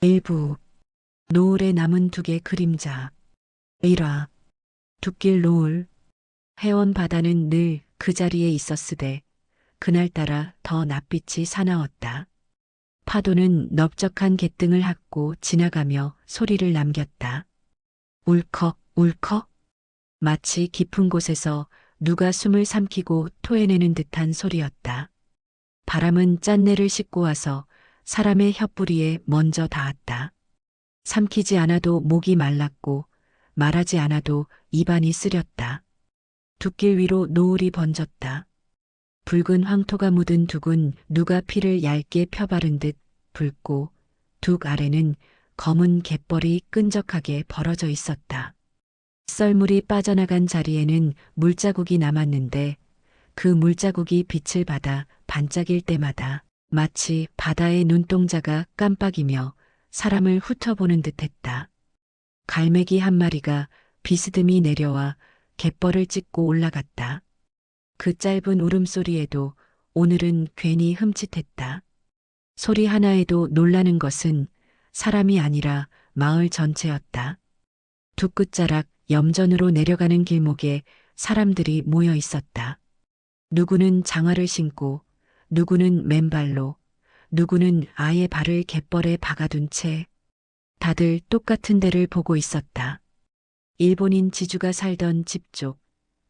일부 노을에 남은 두 개 그림자. 일화 둑길 노을. 해원 바다는 늘 그 자리에 있었으되 그날따라 더 낯빛이 사나웠다. 파도는 넓적한 갯등을 핥고 지나가며 소리를 남겼다. 울컥 울컥. 마치 깊은 곳에서 누가 숨을 삼키고 토해내는 듯한 소리였다. 바람은 짠내를 싣고 와서 사람의 혀뿌리에 먼저 닿았다. 삼키지 않아도 목이 말랐고 말하지 않아도 입안이 쓰렸다. 둑길 위로 노을이 번졌다. 붉은 황토가 묻은 둑은 누가 피를 얇게 펴바른 듯 붉고 둑 아래는 검은 갯벌이 끈적하게 벌어져 있었다. 썰물이 빠져나간 자리에는 물자국이 남았는데 그 물자국이 빛을 받아 반짝일 때마다 마치 바다의 눈동자가 깜빡이며 사람을 훑어보는 듯했다. 갈매기 한 마리가 비스듬히 내려와 갯벌을 찍고 올라갔다. 그 짧은 울음소리에도 오늘은 괜히 흠칫했다. 소리 하나에도 놀라는 것은 사람이 아니라 마을 전체였다. 두 끝자락 염전으로 내려가는 길목에 사람들이 모여 있었다. 누구는 장화를 신고, 누구는 맨발로, 누구는 아예 발을 갯벌에 박아둔 채 다들 똑같은 데를 보고 있었다. 일본인 지주가 살던 집 쪽,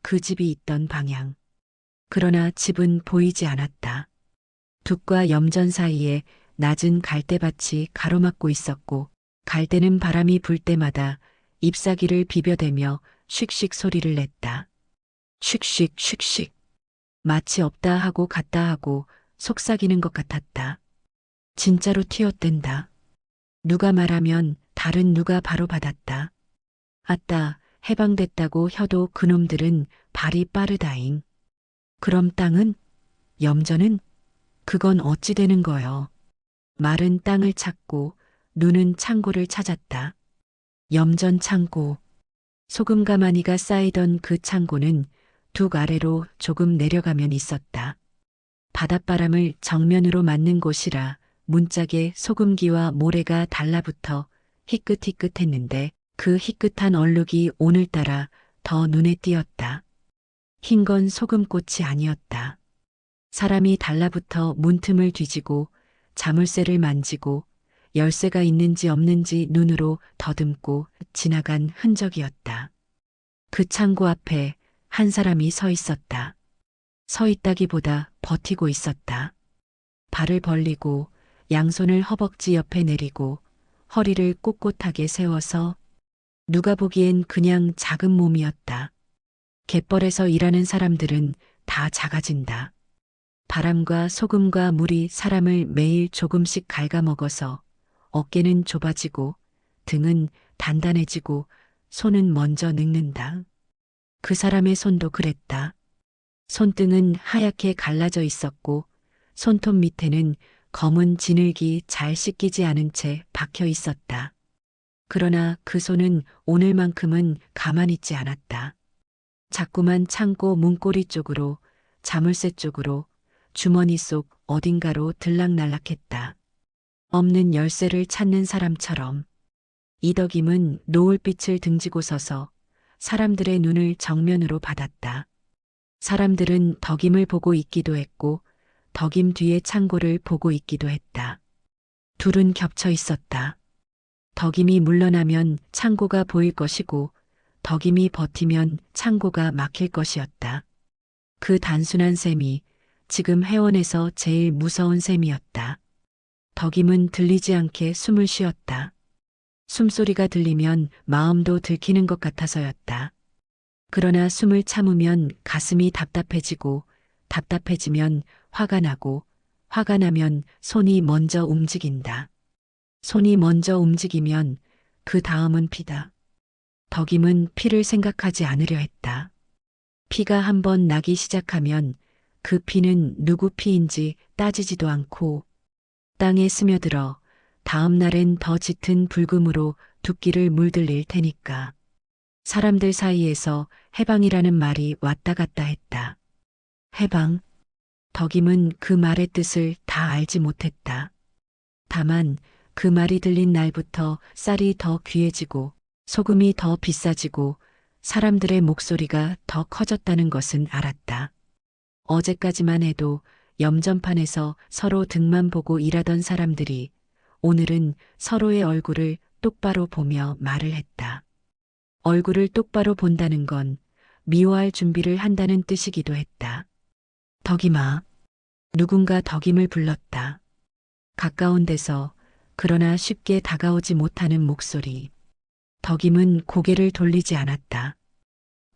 그 집이 있던 방향. 그러나 집은 보이지 않았다. 둑과 염전 사이에 낮은 갈대밭이 가로막고 있었고 갈대는 바람이 불 때마다 잎사귀를 비벼대며 슉슉 소리를 냈다. 슉슉 슉슉. 마치 없다 하고 갔다 하고 속삭이는 것 같았다. 진짜로 튀어댄다. 누가 말하면 다른 누가 바로 받았다. 아따, 해방됐다고 혀도 그놈들은 발이 빠르다잉. 그럼 땅은? 염전은? 그건 어찌 되는 거요? 말은 땅을 찾고 눈은 창고를 찾았다. 염전 창고. 소금 가마니가 쌓이던 그 창고는 둑 아래로 조금 내려가면 있었다. 바닷바람을 정면으로 맞는 곳이라 문짝에 소금기와 모래가 달라붙어 희끗희끗했는데 그 희끗한 얼룩이 오늘따라 더 눈에 띄었다. 흰 건 소금꽃이 아니었다. 사람이 달라붙어 문틈을 뒤지고 자물쇠를 만지고 열쇠가 있는지 없는지 눈으로 더듬고 지나간 흔적이었다. 그 창고 앞에 한 사람이 서 있었다. 서 있다기보다 버티고 있었다. 발을 벌리고 양손을 허벅지 옆에 내리고 허리를 꼿꼿하게 세워서 누가 보기엔 그냥 작은 몸이었다. 갯벌에서 일하는 사람들은 다 작아진다. 바람과 소금과 물이 사람을 매일 조금씩 갉아먹어서 어깨는 좁아지고 등은 단단해지고 손은 먼저 늙는다. 그 사람의 손도 그랬다. 손등은 하얗게 갈라져 있었고 손톱 밑에는 검은 진흙이 잘 씻기지 않은 채 박혀 있었다. 그러나 그 손은 오늘만큼은 가만히 있지 않았다. 자꾸만 창고 문고리 쪽으로, 자물쇠 쪽으로, 주머니 속 어딘가로 들락날락했다. 없는 열쇠를 찾는 사람처럼. 이덕임은 노을빛을 등지고 서서 사람들의 눈을 정면으로 받았다. 사람들은 덕임을 보고 있기도 했고 덕임 뒤의 창고를 보고 있기도 했다. 둘은 겹쳐 있었다. 덕임이 물러나면 창고가 보일 것이고 덕임이 버티면 창고가 막힐 것이었다. 그 단순한 셈이 지금 해원에서 제일 무서운 셈이었다. 덕임은 들리지 않게 숨을 쉬었다. 숨소리가 들리면 마음도 들키는 것 같아서였다. 그러나 숨을 참으면 가슴이 답답해지고 답답해지면 화가 나고 화가 나면 손이 먼저 움직인다. 손이 먼저 움직이면 그 다음은 피다. 덕임은 피를 생각하지 않으려 했다. 피가 한번 나기 시작하면 그 피는 누구 피인지 따지지도 않고 땅에 스며들어 다음 날엔 더 짙은 불금으로 둑기를 물들일 테니까. 사람들 사이에서 해방이라는 말이 왔다 갔다 했다. 해방. 덕임은 그 말의 뜻을 다 알지 못했다. 다만 그 말이 들린 날부터 쌀이 더 귀해지고 소금이 더 비싸지고 사람들의 목소리가 더 커졌다는 것은 알았다. 어제까지만 해도 염전판에서 서로 등만 보고 일하던 사람들이 오늘은 서로의 얼굴을 똑바로 보며 말을 했다. 얼굴을 똑바로 본다는 건 미워할 준비를 한다는 뜻이기도 했다. 덕임아. 누군가 덕임을 불렀다. 가까운 데서 그러나 쉽게 다가오지 못하는 목소리. 덕임은 고개를 돌리지 않았다.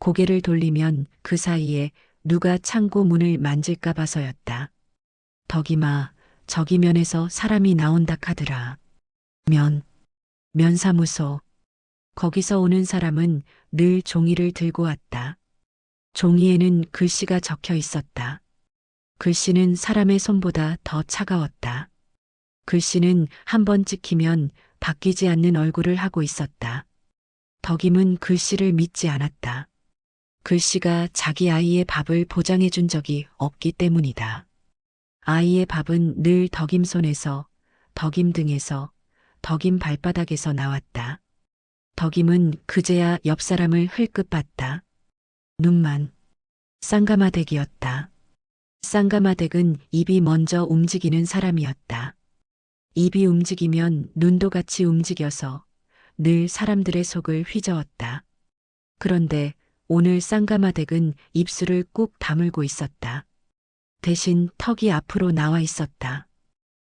고개를 돌리면 그 사이에 누가 창고 문을 만질까 봐서였다. 덕임아, 저기 면에서 사람이 나온다 카더라. 면사무소. 거기서 오는 사람은 늘 종이를 들고 왔다. 종이에는 글씨가 적혀 있었다. 글씨는 사람의 손보다 더 차가웠다. 글씨는 한 번 찍히면 바뀌지 않는 얼굴을 하고 있었다. 덕임은 글씨를 믿지 않았다. 글씨가 자기 아이의 밥을 보장해 준 적이 없기 때문이다. 아이의 밥은 늘 덕임 손에서, 덕임 등에서, 덕임 발바닥에서 나왔다. 덕임은 그제야 옆 사람을 흘끗 봤다. 눈만. 쌍가마댁이었다. 쌍가마댁은 입이 먼저 움직이는 사람이었다. 입이 움직이면 눈도 같이 움직여서 늘 사람들의 속을 휘저었다. 그런데 오늘 쌍가마댁은 입술을 꾹 다물고 있었다. 대신 턱이 앞으로 나와 있었다.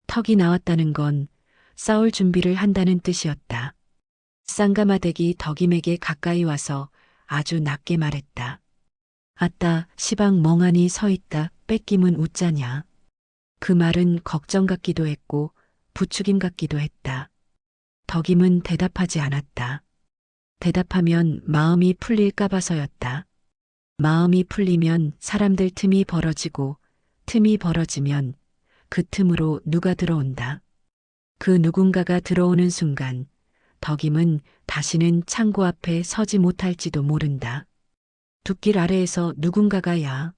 턱이 나왔다는 건 싸울 준비를 한다는 뜻이었다. 쌍가마댁이 덕임에게 가까이 와서 아주 낮게 말했다. 아따, 시방 멍하니 서 있다, 뺏김은 웃자냐. 그 말은 걱정 같기도 했고 부추김 같기도 했다. 덕임은 대답하지 않았다. 대답하면 마음이 풀릴까 봐서였다. 마음이 풀리면 사람들 틈이 벌어지고 틈이 벌어지면 그 틈으로 누가 들어온다. 그 누군가가 들어오는 순간 덕임은 다시는 창고 앞에 서지 못할지도 모른다. 둑길 아래에서 누군가가 야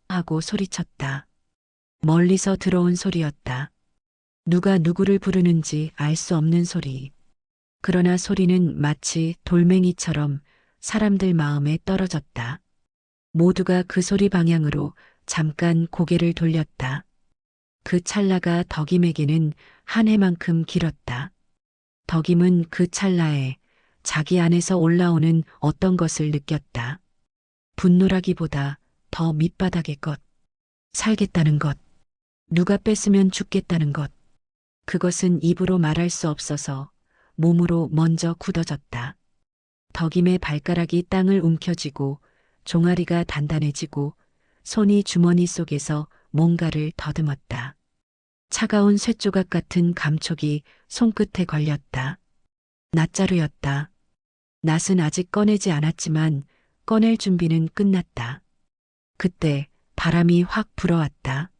하고 소리쳤다. 멀리서 들어온 소리였다. 누가 누구를 부르는지 알 수 없는 소리. 그러나 소리는 마치 돌멩이처럼 사람들 마음에 떨어졌다. 모두가 그 소리 방향으로 잠깐 고개를 돌렸다. 그 찰나가 덕임에게는 한 해만큼 길었다. 덕임은 그 찰나에 자기 안에서 올라오는 어떤 것을 느꼈다. 분노라기보다 더 밑바닥의 것. 살겠다는 것. 누가 뺐으면 죽겠다는 것. 그것은 입으로 말할 수 없어서 몸으로 먼저 굳어졌다. 덕임의 발가락이 땅을 움켜쥐고 종아리가 단단해지고 손이 주머니 속에서 뭔가를 더듬었다. 차가운 쇳조각 같은 감촉이 손끝에 걸렸다. 낫자루였다. 낫은 아직 꺼내지 않았지만 꺼낼 준비는 끝났다. 그때 바람이 확 불어왔다.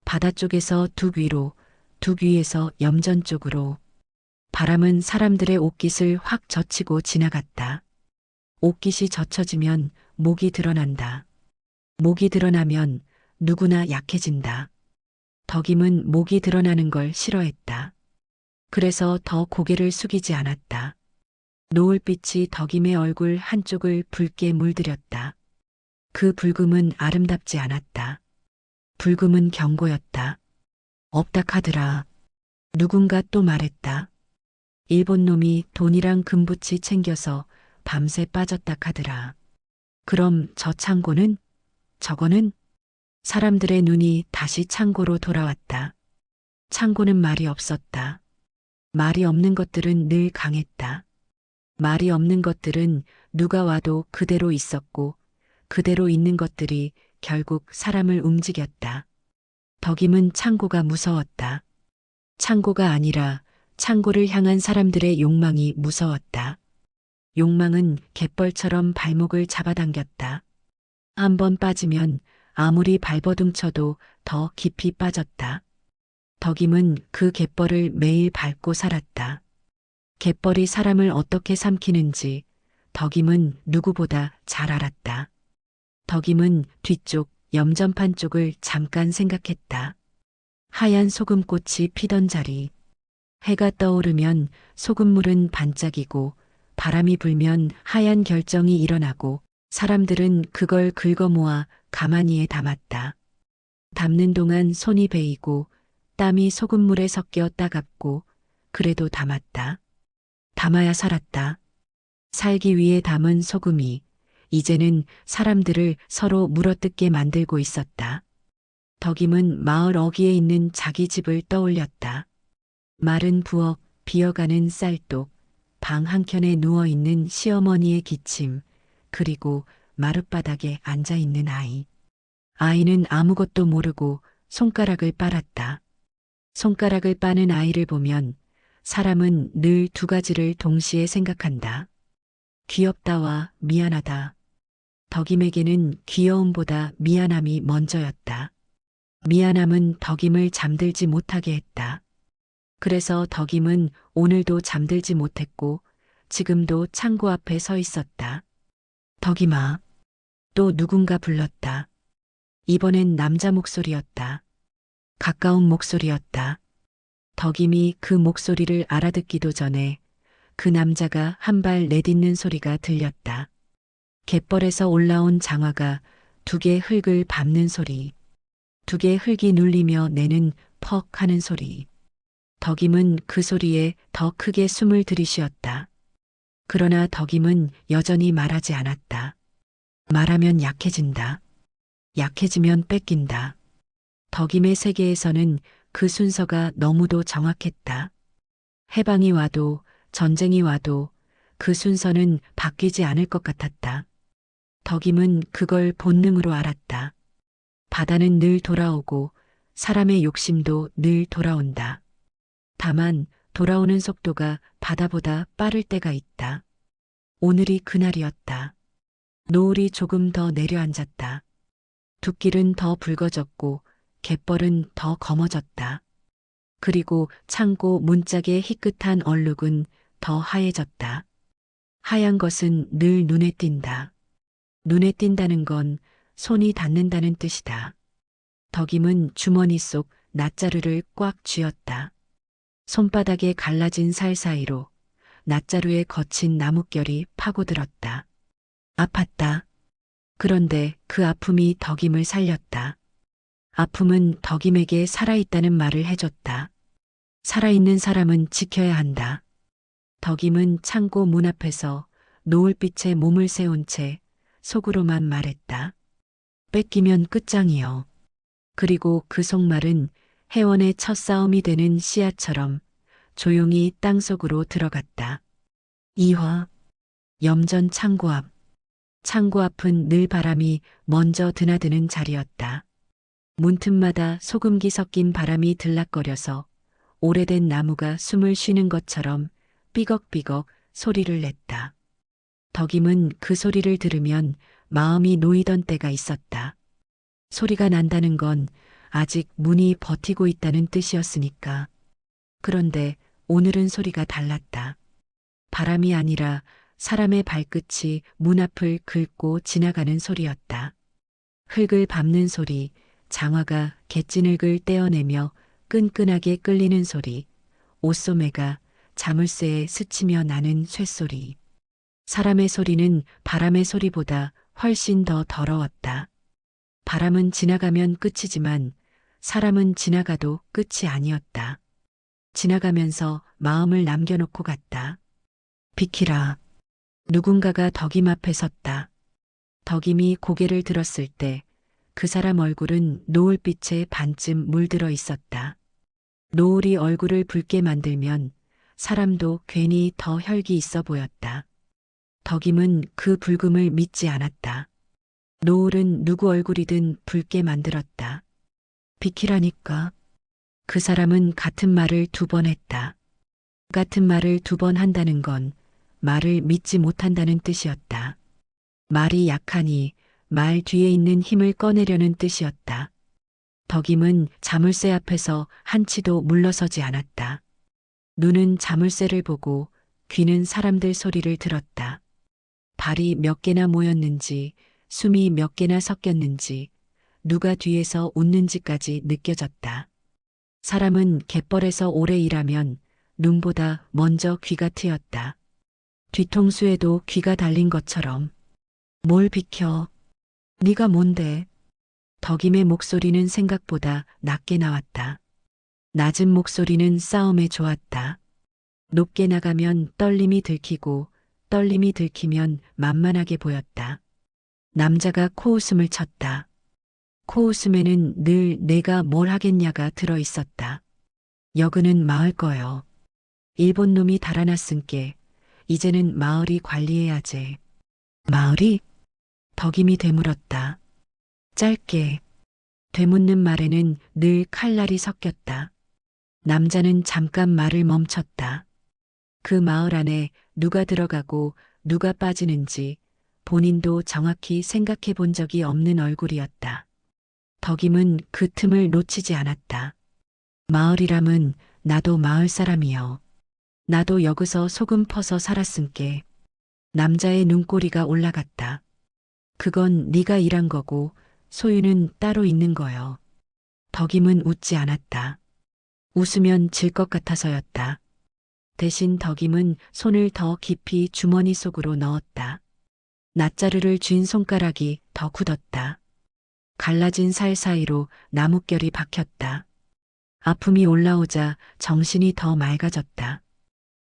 바다 쪽에서 둑 위로, 둑 위에서 염전 쪽으로. 바람은 사람들의 옷깃을 확 젖히고 지나갔다. 옷깃이 젖혀지면 목이 드러난다. 목이 드러나면 누구나 약해진다. 덕임은 목이 드러나는 걸 싫어했다. 그래서 더 고개를 숙이지 않았다. 노을빛이 덕임의 얼굴 한쪽을 붉게 물들였다. 그 붉음은 아름답지 않았다. 붉음은 경고였다. 없다 카더라. 누군가 또 말했다. 일본 놈이 돈이랑 금붙이 챙겨서 밤새 빠졌다 카더라. 그럼 저 창고는? 저거는? 사람들의 눈이 다시 창고로 돌아왔다. 창고는 말이 없었다. 말이 없는 것들은 늘 강했다. 말이 없는 것들은 누가 와도 그대로 있었고 그대로 있는 것들이 결국 사람을 움직였다. 덕임은 창고가 무서웠다. 창고가 아니라 창고를 향한 사람들의 욕망이 무서웠다. 욕망은 갯벌처럼 발목을 잡아당겼다. 한 번 빠지면 아무리 발버둥 쳐도 더 깊이 빠졌다. 덕임은 그 갯벌을 매일 밟고 살았다. 갯벌이 사람을 어떻게 삼키는지 덕임은 누구보다 잘 알았다. 덕임은 뒤쪽 염전판 쪽을 잠깐 생각했다. 하얀 소금꽃이 피던 자리. 해가 떠오르면 소금물은 반짝이고 바람이 불면 하얀 결정이 일어나고 사람들은 그걸 긁어 모아 가마니에 담았다. 담는 동안 손이 베이고 땀이 소금물에 섞여 따갑고 그래도 담았다. 담아야 살았다. 살기 위해 담은 소금이 이제는 사람들을 서로 물어뜯게 만들고 있었다. 덕임은 마을 어귀에 있는 자기 집을 떠올렸다. 마른 부엌, 비어가는 쌀독, 방 한켠에 누워있는 시어머니의 기침, 그리고 마룻바닥에 앉아있는 아이. 아이는 아무것도 모르고 손가락을 빨았다. 손가락을 빠는 아이를 보면 사람은 늘 두 가지를 동시에 생각한다. 귀엽다와 미안하다. 덕임에게는 귀여움보다 미안함이 먼저였다. 미안함은 덕임을 잠들지 못하게 했다. 그래서 덕임은 오늘도 잠들지 못했고 지금도 창고 앞에 서 있었다. 덕임아. 또 누군가 불렀다. 이번엔 남자 목소리였다. 가까운 목소리였다. 덕임이 그 목소리를 알아듣기도 전에 그 남자가 한 발 내딛는 소리가 들렸다. 갯벌에서 올라온 장화가 두 개 흙을 밟는 소리. 두 개 흙이 눌리며 내는 퍽 하는 소리. 덕임은 그 소리에 더 크게 숨을 들이쉬었다. 그러나 덕임은 여전히 말하지 않았다. 말하면 약해진다. 약해지면 뺏긴다. 덕임의 세계에서는 그 순서가 너무도 정확했다. 해방이 와도 전쟁이 와도 그 순서는 바뀌지 않을 것 같았다. 덕임은 그걸 본능으로 알았다. 바다는 늘 돌아오고 사람의 욕심도 늘 돌아온다. 다만 돌아오는 속도가 바다보다 빠를 때가 있다. 오늘이 그날이었다. 노을이 조금 더 내려앉았다. 둑길은 더 붉어졌고 갯벌은 더 검어졌다. 그리고 창고 문짝의 희끗한 얼룩은 더 하얘졌다. 하얀 것은 늘 눈에 띈다. 눈에 띈다는 건 손이 닿는다는 뜻이다. 덕임은 주머니 속 낫자루를 꽉 쥐었다. 손바닥에 갈라진 살 사이로 낫자루의 거친 나뭇결이 파고들었다. 아팠다. 그런데 그 아픔이 덕임을 살렸다. 아픔은 덕임에게 살아있다는 말을 해줬다. 살아있는 사람은 지켜야 한다. 덕임은 창고 문 앞에서 노을빛에 몸을 세운 채 속으로만 말했다. 뺏기면 끝장이요. 그리고 그 속말은 해원의 첫 싸움이 되는 씨앗처럼 조용히 땅속으로 들어갔다. 이화, 염전 창고 앞. 창고 앞은 늘 바람이 먼저 드나드는 자리였다. 문틈마다 소금기 섞인 바람이 들락거려서 오래된 나무가 숨을 쉬는 것처럼 삐걱삐걱 소리를 냈다. 덕임은 그 소리를 들으면 마음이 놓이던 때가 있었다. 소리가 난다는 건 아직 문이 버티고 있다는 뜻이었으니까. 그런데 오늘은 소리가 달랐다. 바람이 아니라 사람의 발끝이 문 앞을 긁고 지나가는 소리였다. 흙을 밟는 소리, 장화가 갯진흙을 떼어내며 끈끈하게 끌리는 소리, 옷소매가 자물쇠에 스치며 나는 쇳소리. 사람의 소리는 바람의 소리보다 훨씬 더 더러웠다. 바람은 지나가면 끝이지만 사람은 지나가도 끝이 아니었다. 지나가면서 마음을 남겨놓고 갔다. 비키라. 누군가가 덕임 앞에 섰다. 덕임이 고개를 들었을 때 그 사람 얼굴은 노을빛에 반쯤 물들어 있었다. 노을이 얼굴을 붉게 만들면 사람도 괜히 더 혈기 있어 보였다. 덕임은 그 붉음을 믿지 않았다. 노을은 누구 얼굴이든 붉게 만들었다. 비키라니까. 그 사람은 같은 말을 두 번 했다. 같은 말을 두 번 한다는 건 말을 믿지 못한다는 뜻이었다. 말이 약하니 말 뒤에 있는 힘을 꺼내려는 뜻이었다. 덕임은 자물쇠 앞에서 한치도 물러서지 않았다. 눈은 자물쇠를 보고 귀는 사람들 소리를 들었다. 발이 몇 개나 모였는지, 숨이 몇 개나 섞였는지, 누가 뒤에서 웃는지까지 느껴졌다. 사람은 갯벌에서 오래 일하면 눈보다 먼저 귀가 트였다. 뒤통수에도 귀가 달린 것처럼. 뭘 비켜? 네가 뭔데? 덕임의 목소리는 생각보다 낮게 나왔다. 낮은 목소리는 싸움에 좋았다. 높게 나가면 떨림이 들키고 떨림이 들키면 만만하게 보였다. 남자가 코웃음을 쳤다. 코웃음에는 늘 내가 뭘 하겠냐가 들어 있었다. 여그는 마을 거요. 일본 놈이 달아났은께 이제는 마을이 관리해야지. 마을이? 덕임이 되물었다. 짧게. 되묻는 말에는 늘 칼날이 섞였다. 남자는 잠깐 말을 멈췄다. 그 마을 안에 누가 들어가고 누가 빠지는지 본인도 정확히 생각해 본 적이 없는 얼굴이었다. 덕임은 그 틈을 놓치지 않았다. 마을이람은 나도 마을 사람이여. 나도 여기서 소금 퍼서 살았음께. 남자의 눈꼬리가 올라갔다. 그건 네가 일한 거고 소유는 따로 있는 거여. 덕임은 웃지 않았다. 웃으면 질 것 같아서였다. 대신 덕임은 손을 더 깊이 주머니 속으로 넣었다. 낫자루를 쥔 손가락이 더 굳었다. 갈라진 살 사이로 나뭇결이 박혔다. 아픔이 올라오자 정신이 더 맑아졌다.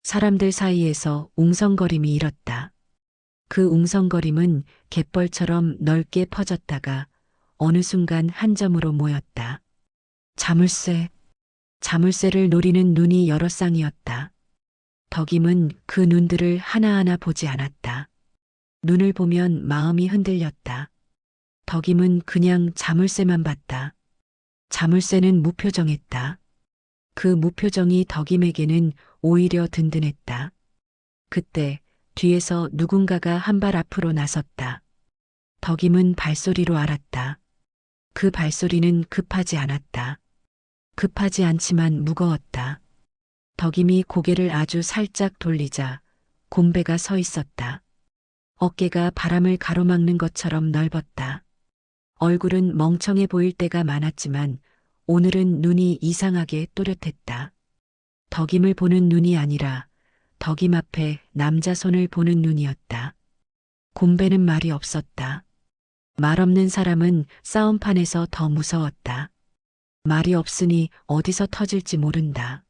사람들 사이에서 웅성거림이 일었다. 그 웅성거림은 갯벌처럼 넓게 퍼졌다가 어느 순간 한 점으로 모였다. 자물쇠. 자물쇠를 노리는 눈이 여러 쌍이었다. 덕임은 그 눈들을 하나하나 보지 않았다. 눈을 보면 마음이 흔들렸다. 덕임은 그냥 자물쇠만 봤다. 자물쇠는 무표정했다. 그 무표정이 덕임에게는 오히려 든든했다. 그때 뒤에서 누군가가 한 발 앞으로 나섰다. 덕임은 발소리로 알았다. 그 발소리는 급하지 않았다. 급하지 않지만 무거웠다. 덕임이 고개를 아주 살짝 돌리자 곰배가 서 있었다. 어깨가 바람을 가로막는 것처럼 넓었다. 얼굴은 멍청해 보일 때가 많았지만 오늘은 눈이 이상하게 또렷했다. 덕임을 보는 눈이 아니라 덕임 앞에 남자 손을 보는 눈이었다. 곰배는 말이 없었다. 말 없는 사람은 싸움판에서 더 무서웠다. 말이 없으니 어디서 터질지 모른다.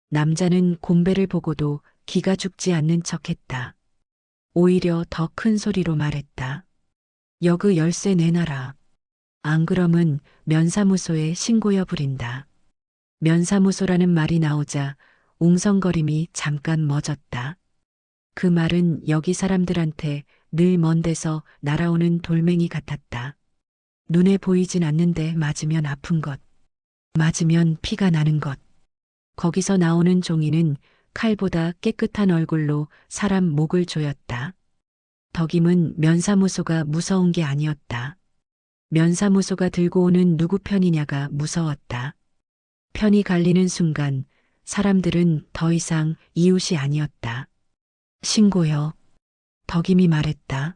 남자는 곰배를 보고도 기가 죽지 않는 척했다. 오히려 더 큰 소리로 말했다. 여그 열쇠 내놔라. 안 그러면 면사무소에 신고여 부린다. 면사무소라는 말이 나오자 웅성거림이 잠깐 멎었다. 그 말은 여기 사람들한테 늘 먼 데서 날아오는 돌멩이 같았다. 눈에 보이진 않는데 맞으면 아픈 것. 맞으면 피가 나는 것. 거기서 나오는 종이는 칼보다 깨끗한 얼굴로 사람 목을 조였다. 덕임은 면사무소가 무서운 게 아니었다. 면사무소가 들고 오는 누구 편이냐가 무서웠다. 편이 갈리는 순간 사람들은 더 이상 이웃이 아니었다. 신고요. 덕임이 말했다.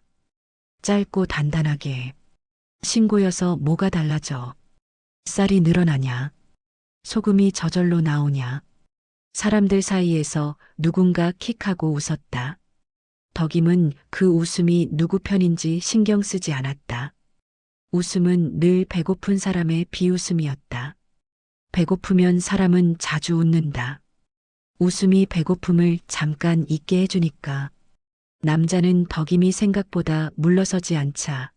짧고 단단하게. 신고여서 뭐가 달라져? 쌀이 늘어나냐? 소금이 저절로 나오냐? 사람들 사이에서 누군가 킥하고 웃었다. 덕임은 그 웃음이 누구 편인지 신경 쓰지 않았다. 웃음은 늘 배고픈 사람의 비웃음이었다. 배고프면 사람은 자주 웃는다. 웃음이 배고픔을 잠깐 잊게 해주니까. 남자는 덕임이 생각보다 물러서지 않자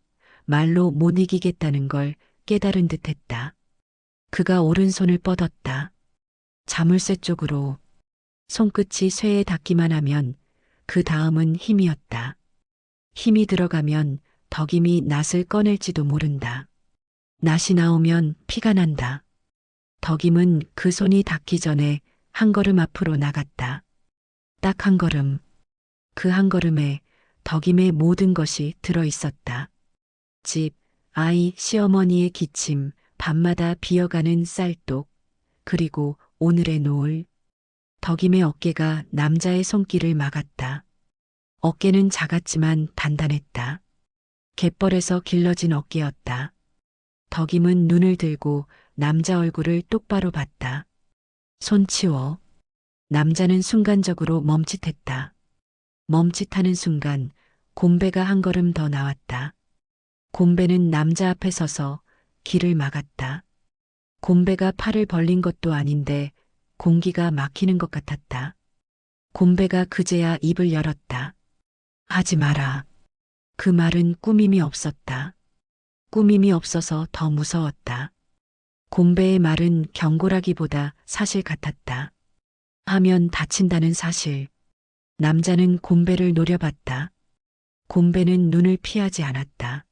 말로 못 이기겠다는 걸 깨달은 듯했다. 그가 오른손을 뻗었다. 자물쇠 쪽으로. 손끝이 쇠에 닿기만 하면 그 다음은 힘이었다. 힘이 들어가면 덕임이 낫을 꺼낼지도 모른다. 낫이 나오면 피가 난다. 덕임은 그 손이 닿기 전에 한 걸음 앞으로 나갔다. 딱 한 걸음. 그 한 걸음에 덕임의 모든 것이 들어 있었다. 집, 아이, 시어머니의 기침, 밤마다 비어가는 쌀독, 그리고 오늘의 노을. 덕임의 어깨가 남자의 손길을 막았다. 어깨는 작았지만 단단했다. 갯벌에서 길러진 어깨였다. 덕임은 눈을 들고 남자 얼굴을 똑바로 봤다. 손 치워. 남자는 순간적으로 멈칫했다. 멈칫하는 순간 곰배가 한 걸음 더 나왔다. 곰배는 남자 앞에 서서 길을 막았다. 곰배가 팔을 벌린 것도 아닌데 공기가 막히는 것 같았다. 곰배가 그제야 입을 열었다. 하지 마라. 그 말은 꾸밈이 없었다. 꾸밈이 없어서 더 무서웠다. 곰배의 말은 경고라기보다 사실 같았다. 하면 다친다는 사실. 남자는 곰배를 노려봤다. 곰배는 눈을 피하지 않았다.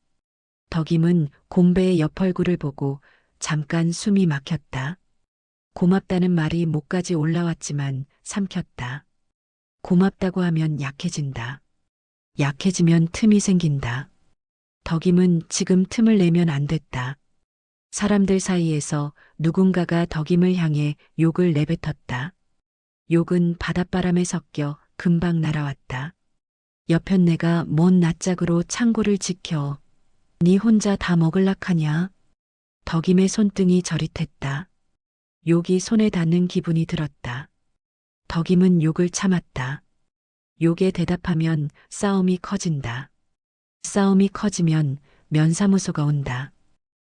덕임은 곰배의 옆 얼굴을 보고 잠깐 숨이 막혔다. 고맙다는 말이 목까지 올라왔지만 삼켰다. 고맙다고 하면 약해진다. 약해지면 틈이 생긴다. 덕임은 지금 틈을 내면 안 됐다. 사람들 사이에서 누군가가 덕임을 향해 욕을 내뱉었다. 욕은 바닷바람에 섞여 금방 날아왔다. 여편 내가 뭔 낯짝으로 창고를 지켜. 네 혼자 다 먹을락하냐? 덕임의 손등이 저릿했다. 욕이 손에 닿는 기분이 들었다. 덕임은 욕을 참았다. 욕에 대답하면 싸움이 커진다. 싸움이 커지면 면사무소가 온다.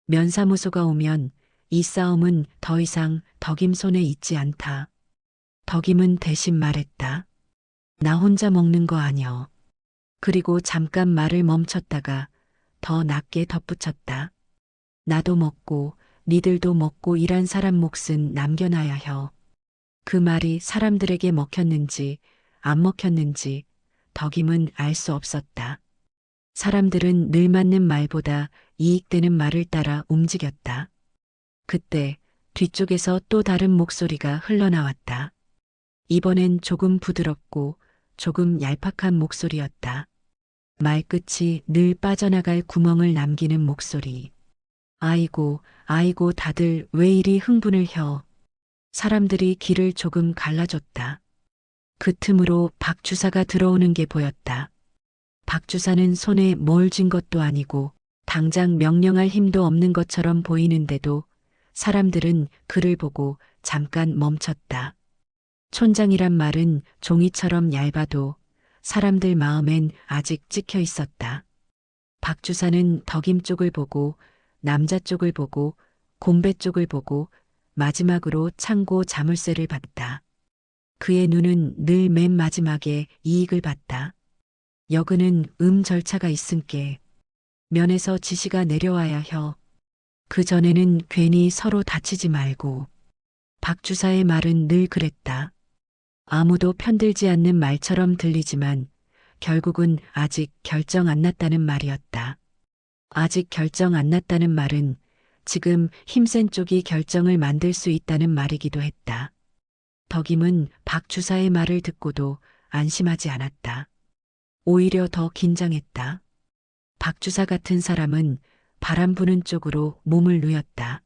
면사무소가 오면 이 싸움은 더 이상 덕임 손에 있지 않다. 덕임은 대신 말했다. 나 혼자 먹는 거 아니여. 그리고 잠깐 말을 멈췄다가 더 낮게 덧붙였다. 나도 먹고 니들도 먹고 일한 사람 몫은 남겨놔야 혀. 그 말이 사람들에게 먹혔는지 안 먹혔는지 덕임은 알 수 없었다. 사람들은 늘 맞는 말보다 이익되는 말을 따라 움직였다. 그때 뒤쪽에서 또 다른 목소리가 흘러나왔다. 이번엔 조금 부드럽고 조금 얄팍한 목소리였다. 말끝이 늘 빠져나갈 구멍을 남기는 목소리. 아이고, 아이고 다들 왜 이리 흥분을 혀. 사람들이 길을 조금 갈라줬다. 그 틈으로 박 주사가 들어오는 게 보였다. 박 주사는 손에 뭘 쥔 것도 아니고 당장 명령할 힘도 없는 것처럼 보이는데도 사람들은 그를 보고 잠깐 멈췄다. 촌장이란 말은 종이처럼 얇아도 사람들 마음엔 아직 찍혀 있었다. 박 주사는 덕임 쪽을 보고 남자 쪽을 보고 곰배 쪽을 보고 마지막으로 창고 자물쇠를 봤다. 그의 눈은 늘 맨 마지막에 이익을 봤다. 여근은 절차가 있은께 면에서 지시가 내려와야 혀. 그 전에는 괜히 서로 다치지 말고. 박 주사의 말은 늘 그랬다. 아무도 편들지 않는 말처럼 들리지만 결국은 아직 결정 안 났다는 말이었다. 아직 결정 안 났다는 말은 지금 힘센 쪽이 결정을 만들 수 있다는 말이기도 했다. 덕임은 박 주사의 말을 듣고도 안심하지 않았다. 오히려 더 긴장했다. 박 주사 같은 사람은 바람 부는 쪽으로 몸을 누였다.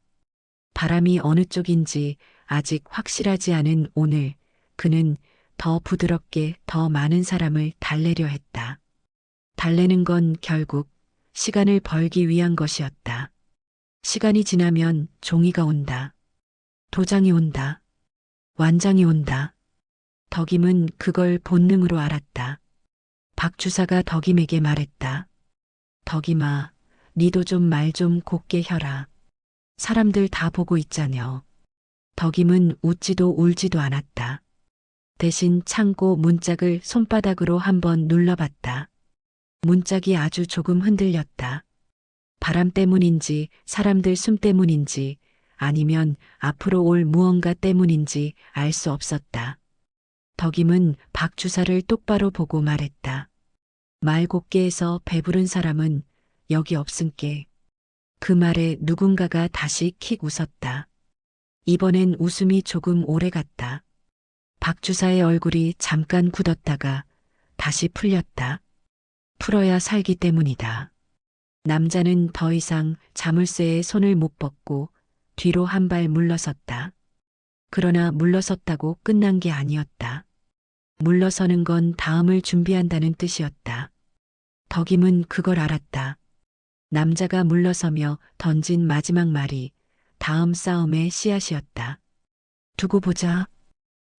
바람이 어느 쪽인지 아직 확실하지 않은 오늘 그는 더 부드럽게 더 많은 사람을 달래려 했다. 달래는 건 결국 시간을 벌기 위한 것이었다. 시간이 지나면 종이가 온다. 도장이 온다. 완장이 온다. 덕임은 그걸 본능으로 알았다. 박 주사가 덕임에게 말했다. 덕임아, 니도 좀 말 좀 곱게 혀라. 사람들 다 보고 있자녀. 덕임은 웃지도 울지도 않았다. 대신 창고 문짝을 손바닥으로 한번 눌러봤다. 문짝이 아주 조금 흔들렸다. 바람 때문인지 사람들 숨 때문인지 아니면 앞으로 올 무언가 때문인지 알 수 없었다. 덕임은 박 주사를 똑바로 보고 말했다. 말 곱게 해서 배부른 사람은 여기 없은께. 그 말에 누군가가 다시 킥 웃었다. 이번엔 웃음이 조금 오래 갔다. 박 주사의 얼굴이 잠깐 굳었다가 다시 풀렸다. 풀어야 살기 때문이다. 남자는 더 이상 자물쇠에 손을 못 뻗고 뒤로 한 발 물러섰다. 그러나 물러섰다고 끝난 게 아니었다. 물러서는 건 다음을 준비한다는 뜻이었다. 덕임은 그걸 알았다. 남자가 물러서며 던진 마지막 말이 다음 싸움의 씨앗이었다. 두고 보자.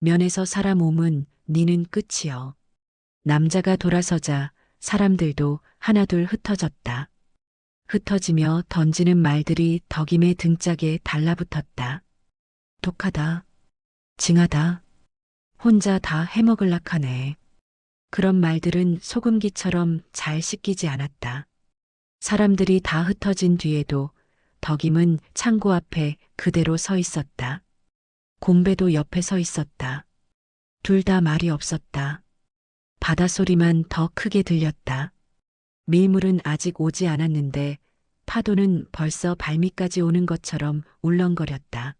면에서 사람 옴은 니는 끝이여. 남자가 돌아서자 사람들도 하나둘 흩어졌다. 흩어지며 던지는 말들이 덕임의 등짝에 달라붙었다. 독하다. 징하다. 혼자 다 해먹을락 하네. 그런 말들은 소금기처럼 잘 씻기지 않았다. 사람들이 다 흩어진 뒤에도 덕임은 창고 앞에 그대로 서 있었다. 곰배도 옆에 서 있었다. 둘 다 말이 없었다. 바닷소리만 더 크게 들렸다. 밀물은 아직 오지 않았는데 파도는 벌써 발밑까지 오는 것처럼 울렁거렸다.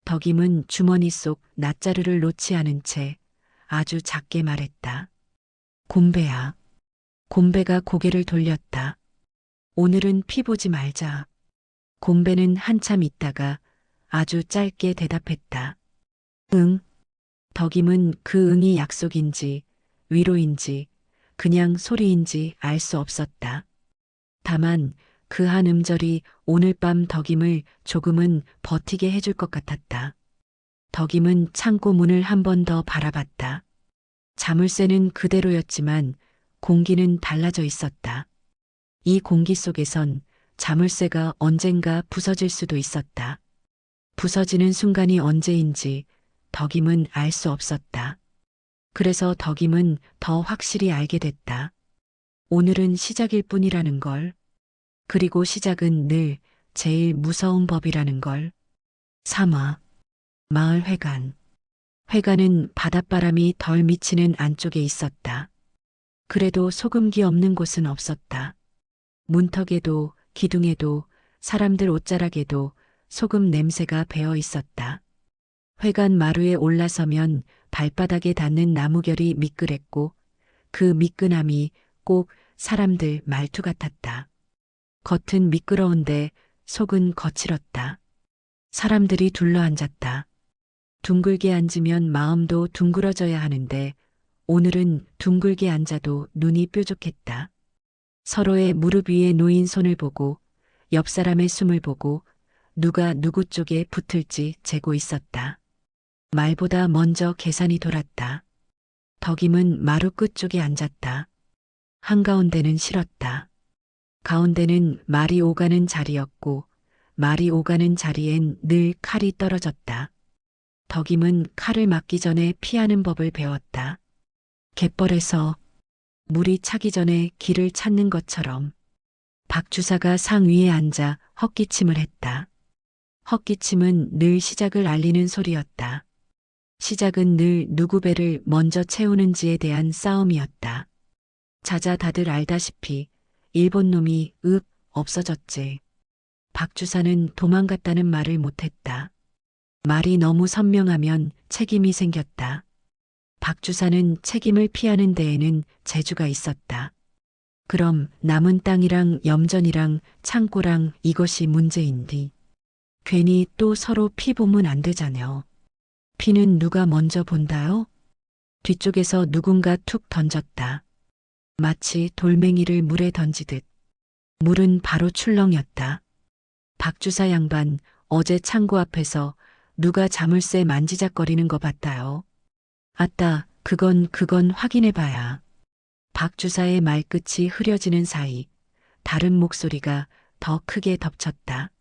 덕임은 주머니 속 낫자루를 놓지 않은 채 아주 작게 말했다. 곰배야. 곰배가 고개를 돌렸다. 오늘은 피 보지 말자. 곰배는 한참 있다가 아주 짧게 대답했다. 응. 덕임은 그 응이 약속인지 위로인지 그냥 소리인지 알 수 없었다. 다만 그 한 음절이 오늘 밤 덕임을 조금은 버티게 해줄 것 같았다. 덕임은 창고 문을 한 번 더 바라봤다. 자물쇠는 그대로였지만 공기는 달라져 있었다. 이 공기 속에선 자물쇠가 언젠가 부서질 수도 있었다. 부서지는 순간이 언제인지 덕임은 알 수 없었다. 그래서 덕임은 더 확실히 알게 됐다. 오늘은 시작일 뿐이라는 걸. 그리고 시작은 늘 제일 무서운 법이라는 걸. 3화 마을 회관. 회관은 바닷바람이 덜 미치는 안쪽에 있었다. 그래도 소금기 없는 곳은 없었다. 문턱에도 기둥에도 사람들 옷자락에도 소금 냄새가 배어 있었다. 회관 마루에 올라서면 발바닥에 닿는 나무결이 미끄랬고 그 미끈함이 꼭 사람들 말투 같았다. 겉은 미끄러운데 속은 거칠었다. 사람들이 둘러앉았다. 둥글게 앉으면 마음도 둥그러져야 하는데 오늘은 둥글게 앉아도 눈이 뾰족했다. 서로의 무릎 위에 놓인 손을 보고 옆 사람의 숨을 보고 누가 누구 쪽에 붙을지 재고 있었다. 말보다 먼저 계산이 돌았다. 덕임은 마루 끝쪽에 앉았다. 한가운데는 싫었다. 가운데는 말이 오가는 자리였고 말이 오가는 자리엔 늘 칼이 떨어졌다. 덕임은 칼을 맞기 전에 피하는 법을 배웠다. 갯벌에서 물이 차기 전에 길을 찾는 것처럼 박 주사가 상 위에 앉아 헛기침을 했다. 헛기침은 늘 시작을 알리는 소리였다. 시작은 늘 누구 배를 먼저 채우는지에 대한 싸움이었다. 자자 다들 알다시피 일본 놈이 없어졌지. 박 주사는 도망갔다는 말을 못했다. 말이 너무 선명하면 책임이 생겼다. 박 주사는 책임을 피하는 데에는 재주가 있었다. 그럼 남은 땅이랑 염전이랑 창고랑 이것이 문제인디. 괜히 또 서로 피 보면 안 되잖여. 피는 누가 먼저 본다요? 뒤쪽에서 누군가 툭 던졌다. 마치 돌멩이를 물에 던지듯. 물은 바로 출렁였다. 박주사 양반 어제 창고 앞에서 누가 자물쇠 만지작거리는 거 봤다요. 아따, 그건 확인해봐야. 박주사의 말끝이 흐려지는 사이 다른 목소리가 더 크게 덮쳤다.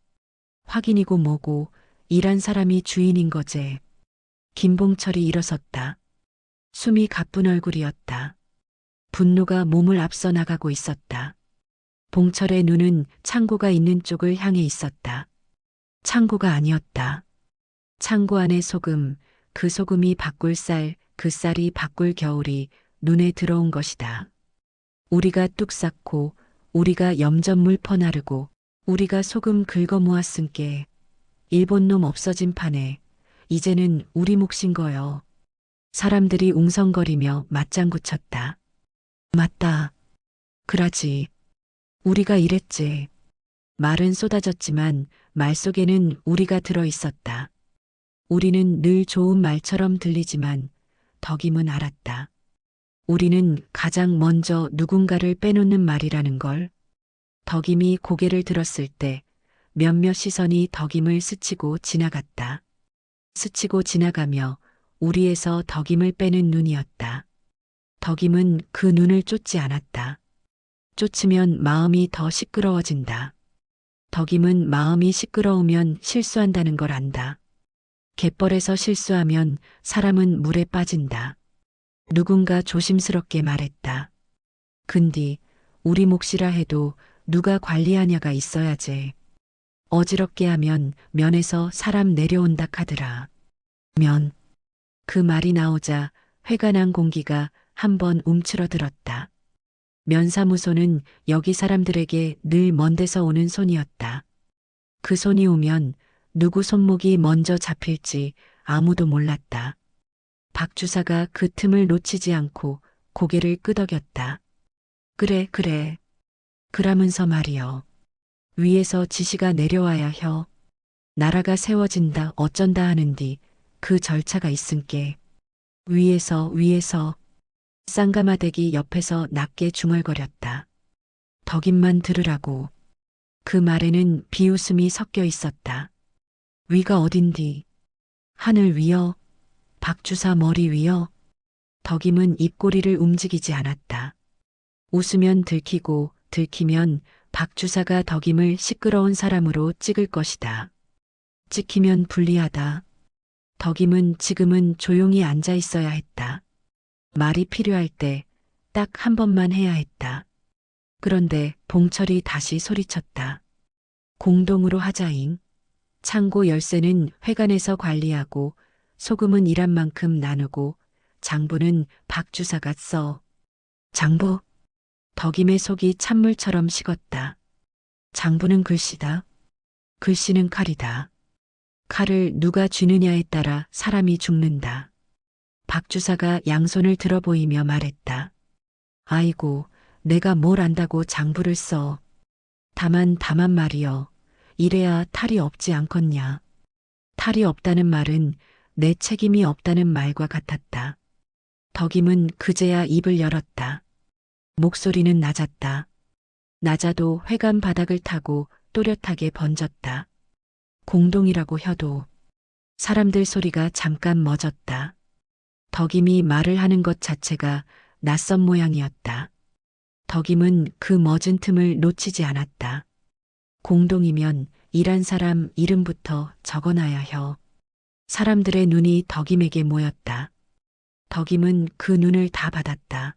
확인이고 뭐고 일한 사람이 주인인 거제. 김봉철이 일어섰다. 숨이 가쁜 얼굴이었다. 분노가 몸을 앞서 나가고 있었다. 봉철의 눈은 창고가 있는 쪽을 향해 있었다. 창고가 아니었다. 창고 안의 소금, 그 소금이 바꿀 쌀, 그 쌀이 바꿀 겨울이 눈에 들어온 것이다. 우리가 뚝 쌓고, 우리가 염전물 퍼나르고, 우리가 소금 긁어 모았은께, 일본 놈 없어진 판에, 이제는 우리 몫인 거여. 사람들이 웅성거리며 맞장구 쳤다. 맞다. 그라지. 우리가 이랬지. 말은 쏟아졌지만 말 속에는 우리가 들어 있었다. 우리는 늘 좋은 말처럼 들리지만 덕임은 알았다. 우리는 가장 먼저 누군가를 빼놓는 말이라는 걸. 덕임이 고개를 들었을 때 몇몇 시선이 덕임을 스치고 지나갔다. 스치고 지나가며 우리에서 덕임을 빼는 눈이었다. 덕임은 그 눈을 쫓지 않았다. 쫓으면 마음이 더 시끄러워진다. 덕임은 마음이 시끄러우면 실수한다는 걸 안다. 갯벌에서 실수하면 사람은 물에 빠진다. 누군가 조심스럽게 말했다. 근디, 우리 몫이라 해도 누가 관리하냐가 있어야지. 어지럽게 하면 면에서 사람 내려온다 카더라. 면. 그 말이 나오자 회가 난 공기가 한번 움츠러들었다. 면사무소는 여기 사람들에게 늘 먼 데서 오는 손이었다. 그 손이 오면 누구 손목이 먼저 잡힐지 아무도 몰랐다. 박 주사가 그 틈을 놓치지 않고 고개를 끄덕였다. 그래, 그래. 그러면서 말이여. 위에서 지시가 내려와야 혀. 나라가 세워진다 어쩐다 하는디 그 절차가 있은께. 위에서. 쌍가마대기 옆에서 낮게 중얼거렸다. 덕임만 들으라고. 그 말에는 비웃음이 섞여 있었다. 위가 어딘디? 하늘 위여? 박주사 머리 위여? 덕임은 입꼬리를 움직이지 않았다. 웃으면 들키고 들키면 박주사가 덕임을 시끄러운 사람으로 찍을 것이다. 찍히면 불리하다. 덕임은 지금은 조용히 앉아 있어야 했다. 말이 필요할 때 딱 한 번만 해야 했다. 그런데 봉철이 다시 소리쳤다. 공동으로 하자잉. 창고 열쇠는 회관에서 관리하고 소금은 일한 만큼 나누고 장부는 박 주사가 써. 장부? 덕임의 속이 찬물처럼 식었다. 장부는 글씨다. 글씨는 칼이다. 칼을 누가 쥐느냐에 따라 사람이 죽는다. 박 주사가 양손을 들어 보이며 말했다. 아이고, 내가 뭘 안다고 장부를 써. 다만 말이여. 이래야 탈이 없지 않겠냐. 탈이 없다는 말은 내 책임이 없다는 말과 같았다. 덕임은 그제야 입을 열었다. 목소리는 낮았다. 낮아도 회관 바닥을 타고 또렷하게 번졌다. 공동이라고 혀도. 사람들 소리가 잠깐 멎었다. 덕임이 말을 하는 것 자체가 낯선 모양이었다. 덕임은 그 멎은 틈을 놓치지 않았다. 공동이면 일한 사람 이름부터 적어놔야 혀. 사람들의 눈이 덕임에게 모였다. 덕임은 그 눈을 다 받았다.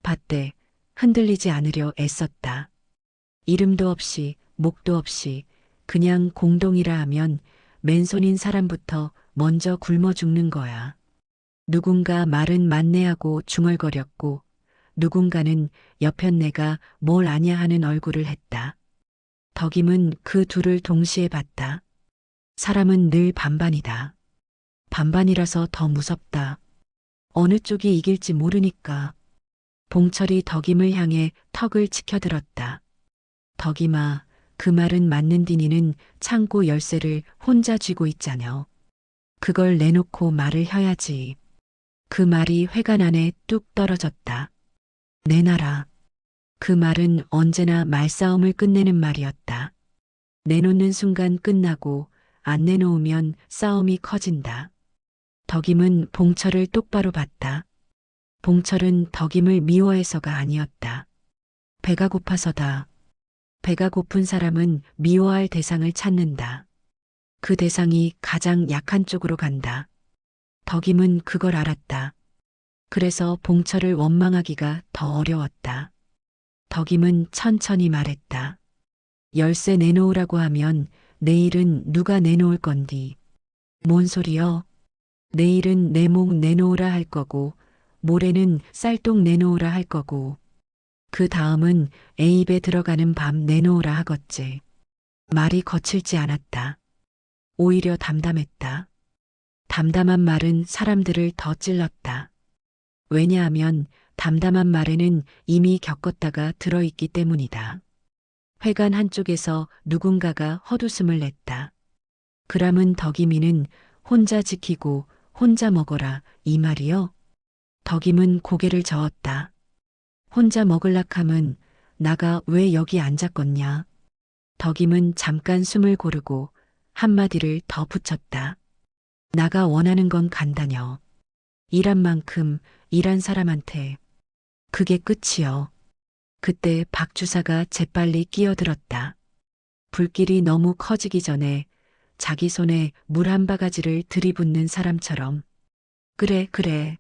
받되 흔들리지 않으려 애썼다. 이름도 없이 목도 없이 그냥 공동이라 하면 맨손인 사람부터 먼저 굶어 죽는 거야. 누군가 말은 만내하고 중얼거렸고 누군가는 옆엔 내가 뭘 아냐 하는 얼굴을 했다. 덕임은 그 둘을 동시에 봤다. 사람은 늘 반반이다. 반반이라서 더 무섭다. 어느 쪽이 이길지 모르니까. 봉철이 덕임을 향해 턱을 치켜들었다. 덕임아, 그 말은 맞는디 니는 창고 열쇠를 혼자 쥐고 있자녀. 그걸 내놓고 말을 해야지. 그 말이 회관 안에 뚝 떨어졌다. 내놔라. 그 말은 언제나 말싸움을 끝내는 말이었다. 내놓는 순간 끝나고 안 내놓으면 싸움이 커진다. 덕임은 봉철을 똑바로 봤다. 봉철은 덕임을 미워해서가 아니었다. 배가 고파서다. 배가 고픈 사람은 미워할 대상을 찾는다. 그 대상이 가장 약한 쪽으로 간다. 덕임은 그걸 알았다. 그래서 봉철을 원망하기가 더 어려웠다. 덕임은 천천히 말했다. 열쇠 내놓으라고 하면 내일은 누가 내놓을 건디. 뭔 소리여? 내일은 내 목 내놓으라 할 거고 모레는 쌀똥 내놓으라 할 거고 그 다음은 애 입에 들어가는 밥 내놓으라 하겠지. 말이 거칠지 않았다. 오히려 담담했다. 담담한 말은 사람들을 더 찔렀다. 왜냐하면 담담한 말에는 이미 겪었다가 들어있기 때문이다. 회관 한쪽에서 누군가가 헛웃음을 냈다. 그람은 덕임이는 혼자 지키고 혼자 먹어라 이 말이여. 덕임은 고개를 저었다. 혼자 먹을락함은 나가 왜 여기 앉았겠냐. 덕임은 잠깐 숨을 고르고 한마디를 더 붙였다. 나가 원하는 건 간다녀. 일한 만큼 일한 사람한테. 그게 끝이여. 그때 박 주사가 재빨리 끼어들었다. 불길이 너무 커지기 전에 자기 손에 물 한 바가지를 들이붓는 사람처럼. 그래, 그래.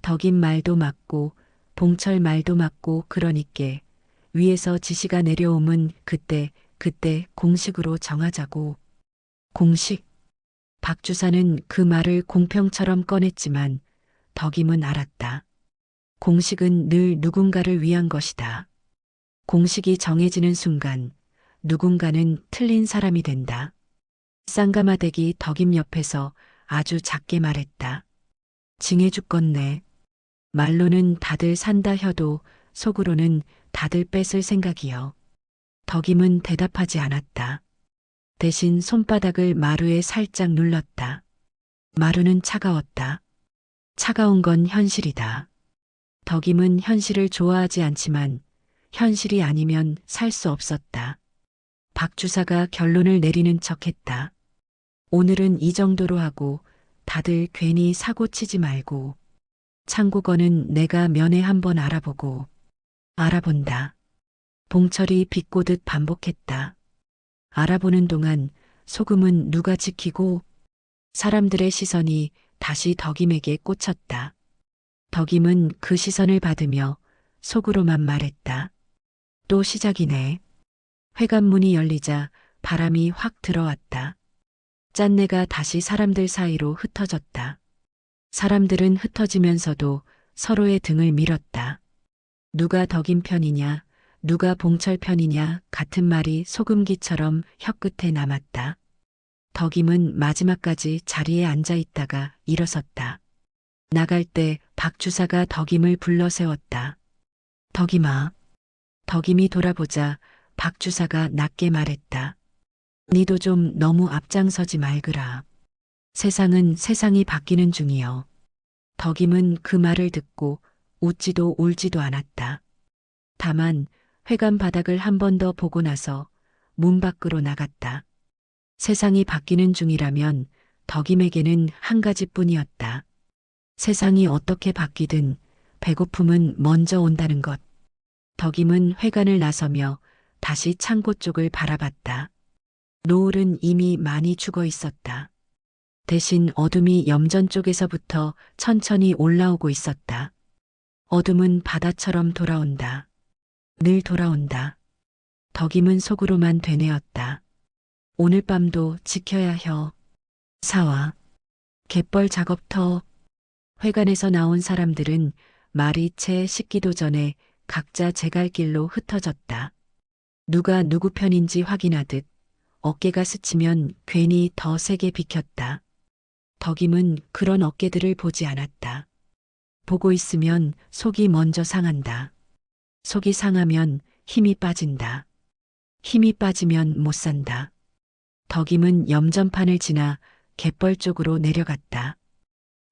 덕인 말도 맞고 봉철 말도 맞고 그러니께 위에서 지시가 내려오면 그때 공식으로 정하자고. 공식. 박 주사는 그 말을 공평처럼 꺼냈지만 덕임은 알았다. 공식은 늘 누군가를 위한 것이다. 공식이 정해지는 순간 누군가는 틀린 사람이 된다. 쌍가마대기 덕임 옆에서 아주 작게 말했다. 징해 죽겠네. 말로는 다들 산다 혀도 속으로는 다들 뺏을 생각이여. 덕임은 대답하지 않았다. 대신 손바닥을 마루에 살짝 눌렀다. 마루는 차가웠다. 차가운 건 현실이다. 덕임은 현실을 좋아하지 않지만 현실이 아니면 살 수 없었다. 박 주사가 결론을 내리는 척했다. 오늘은 이 정도로 하고 다들 괜히 사고 치지 말고. 창국어는 내가 면회 한번 알아보고. 알아본다. 봉철이 비꼬듯 반복했다. 알아보는 동안 소금은 누가 지키고. 사람들의 시선이 다시 덕임에게 꽂혔다. 덕임은 그 시선을 받으며 속으로만 말했다. 또 시작이네. 회관문이 열리자 바람이 확 들어왔다. 짠내가 다시 사람들 사이로 흩어졌다. 사람들은 흩어지면서도 서로의 등을 밀었다. 누가 덕임 편이냐, 누가 봉철 편이냐 같은 말이 소금기처럼 혀끝에 남았다. 덕임은 마지막까지 자리에 앉아 있다가 일어섰다. 나갈 때 박 주사가 덕임을 불러 세웠다. 덕임아. 덕임이 돌아보자 박 주사가 낮게 말했다. 니도 좀 너무 앞장서지 말거라. 세상은 세상이 바뀌는 중이여. 덕임은 그 말을 듣고 웃지도 울지도 않았다. 다만 회관 바닥을 한 번 더 보고 나서 문 밖으로 나갔다. 세상이 바뀌는 중이라면 덕임에게는 한 가지뿐이었다. 세상이 어떻게 바뀌든 배고픔은 먼저 온다는 것. 덕임은 회관을 나서며 다시 창고 쪽을 바라봤다. 노을은 이미 많이 죽어 있었다. 대신 어둠이 염전 쪽에서부터 천천히 올라오고 있었다. 어둠은 바다처럼 돌아온다. 늘 돌아온다. 덕임은 속으로만 되뇌었다. 오늘 밤도 지켜야 혀. 사와. 갯벌 작업터. 회관에서 나온 사람들은 말이 채 식기도 전에 각자 제갈길로 흩어졌다. 누가 누구 편인지 확인하듯 어깨가 스치면 괜히 더 세게 비켰다. 덕임은 그런 어깨들을 보지 않았다. 보고 있으면 속이 먼저 상한다. 속이 상하면 힘이 빠진다. 힘이 빠지면 못 산다. 덕임은 염전판을 지나 갯벌 쪽으로 내려갔다.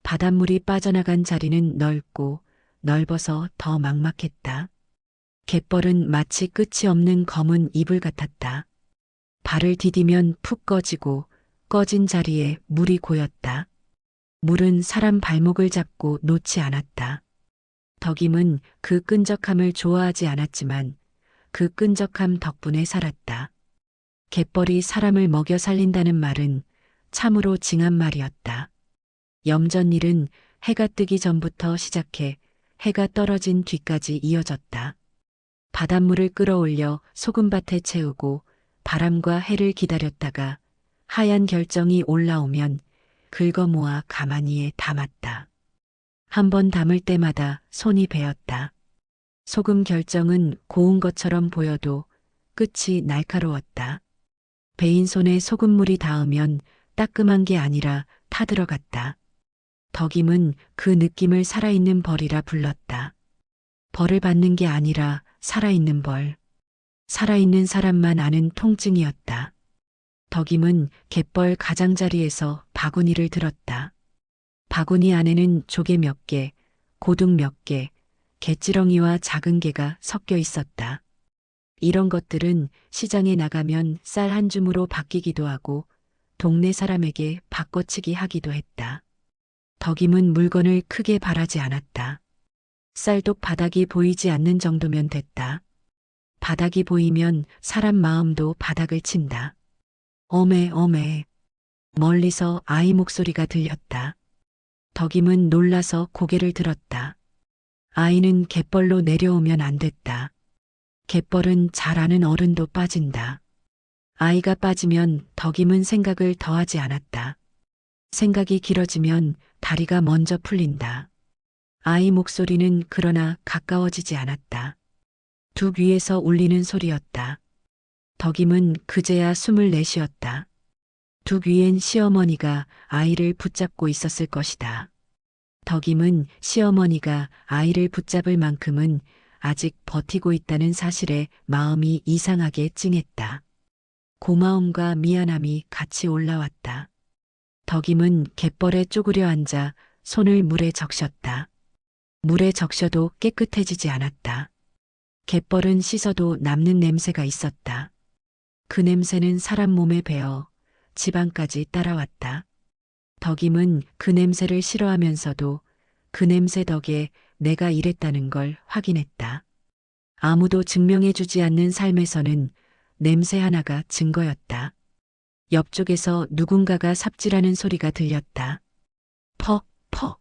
바닷물이 빠져나간 자리는 넓고 넓어서 더 막막했다. 갯벌은 마치 끝이 없는 검은 이불 같았다. 발을 디디면 푹 꺼지고 꺼진 자리에 물이 고였다. 물은 사람 발목을 잡고 놓지 않았다. 덕임은 그 끈적함을 좋아하지 않았지만 그 끈적함 덕분에 살았다. 갯벌이 사람을 먹여 살린다는 말은 참으로 징한 말이었다. 염전일은 해가 뜨기 전부터 시작해 해가 떨어진 뒤까지 이어졌다. 바닷물을 끌어올려 소금밭에 채우고 바람과 해를 기다렸다가 하얀 결정이 올라오면 긁어 모아 가마니에 담았다. 한 번 담을 때마다 손이 베었다. 소금 결정은 고운 것처럼 보여도 끝이 날카로웠다. 베인 손에 소금물이 닿으면 따끔한 게 아니라 타들어갔다. 덕임은 그 느낌을 살아있는 벌이라 불렀다. 벌을 받는 게 아니라 살아있는 벌. 살아있는 사람만 아는 통증이었다. 덕임은 갯벌 가장자리에서 바구니를 들었다. 바구니 안에는 조개 몇 개, 고등 몇 개, 갯지렁이와 작은 개가 섞여 있었다. 이런 것들은 시장에 나가면 쌀 한 줌으로 바뀌기도 하고 동네 사람에게 바꿔치기 하기도 했다. 덕임은 물건을 크게 바라지 않았다. 쌀독 바닥이 보이지 않는 정도면 됐다. 바닥이 보이면 사람 마음도 바닥을 친다. 어메 어메. 멀리서 아이 목소리가 들렸다. 덕임은 놀라서 고개를 들었다. 아이는 갯벌로 내려오면 안 됐다. 갯벌은 잘 아는 어른도 빠진다. 아이가 빠지면 덕임은 생각을 더하지 않았다. 생각이 길어지면 다리가 먼저 풀린다. 아이 목소리는 그러나 가까워지지 않았다. 두 귀에서 울리는 소리였다. 덕임은 그제야 숨을 내쉬었다. 두 귀엔 시어머니가 아이를 붙잡고 있었을 것이다. 덕임은 시어머니가 아이를 붙잡을 만큼은 아직 버티고 있다는 사실에 마음이 이상하게 찡했다. 고마움과 미안함이 같이 올라왔다. 덕임은 갯벌에 쪼그려 앉아 손을 물에 적셨다. 물에 적셔도 깨끗해지지 않았다. 갯벌은 씻어도 남는 냄새가 있었다. 그 냄새는 사람 몸에 배어 지방까지 따라왔다. 덕임은 그 냄새를 싫어하면서도 그 냄새 덕에 내가 이랬다는 걸 확인했다. 아무도 증명해주지 않는 삶에서는 냄새 하나가 증거였다. 옆쪽에서 누군가가 삽질하는 소리가 들렸다. 퍽, 퍽.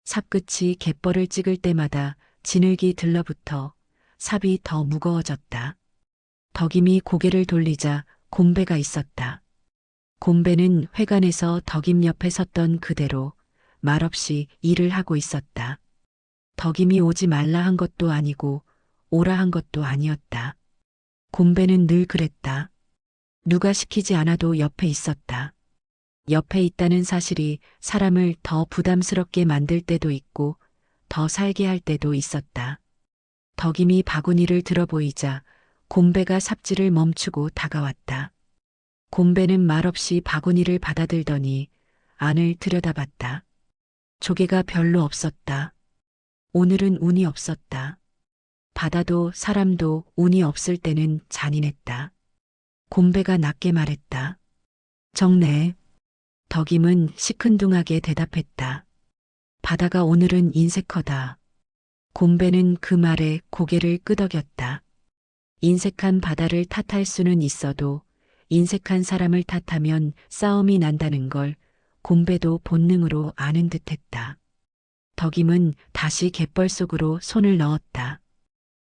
삽끝이 갯벌을 찍을 때마다 진흙이 들러붙어 삽이 더 무거워졌다. 덕임이 고개를 돌리자 곰배가 있었다. 곰배는 회관에서 덕임 옆에 섰던 그대로 말없이 일을 하고 있었다. 덕임이 오지 말라 한 것도 아니고 오라 한 것도 아니었다. 곰배는 늘 그랬다. 누가 시키지 않아도 옆에 있었다. 옆에 있다는 사실이 사람을 더 부담스럽게 만들 때도 있고 더 살게 할 때도 있었다. 덕임이 바구니를 들어보이자 곰배가 삽질을 멈추고 다가왔다. 곰배는 말없이 바구니를 받아들더니 안을 들여다봤다. 조개가 별로 없었다. 오늘은 운이 없었다. 바다도 사람도 운이 없을 때는 잔인했다. 곰배가 낮게 말했다. 정네. 덕임은 시큰둥하게 대답했다. 바다가 오늘은 인색하다. 곰배는 그 말에 고개를 끄덕였다. 인색한 바다를 탓할 수는 있어도 인색한 사람을 탓하면 싸움이 난다는 걸 곰배도 본능으로 아는 듯했다. 덕임은 다시 갯벌 속으로 손을 넣었다.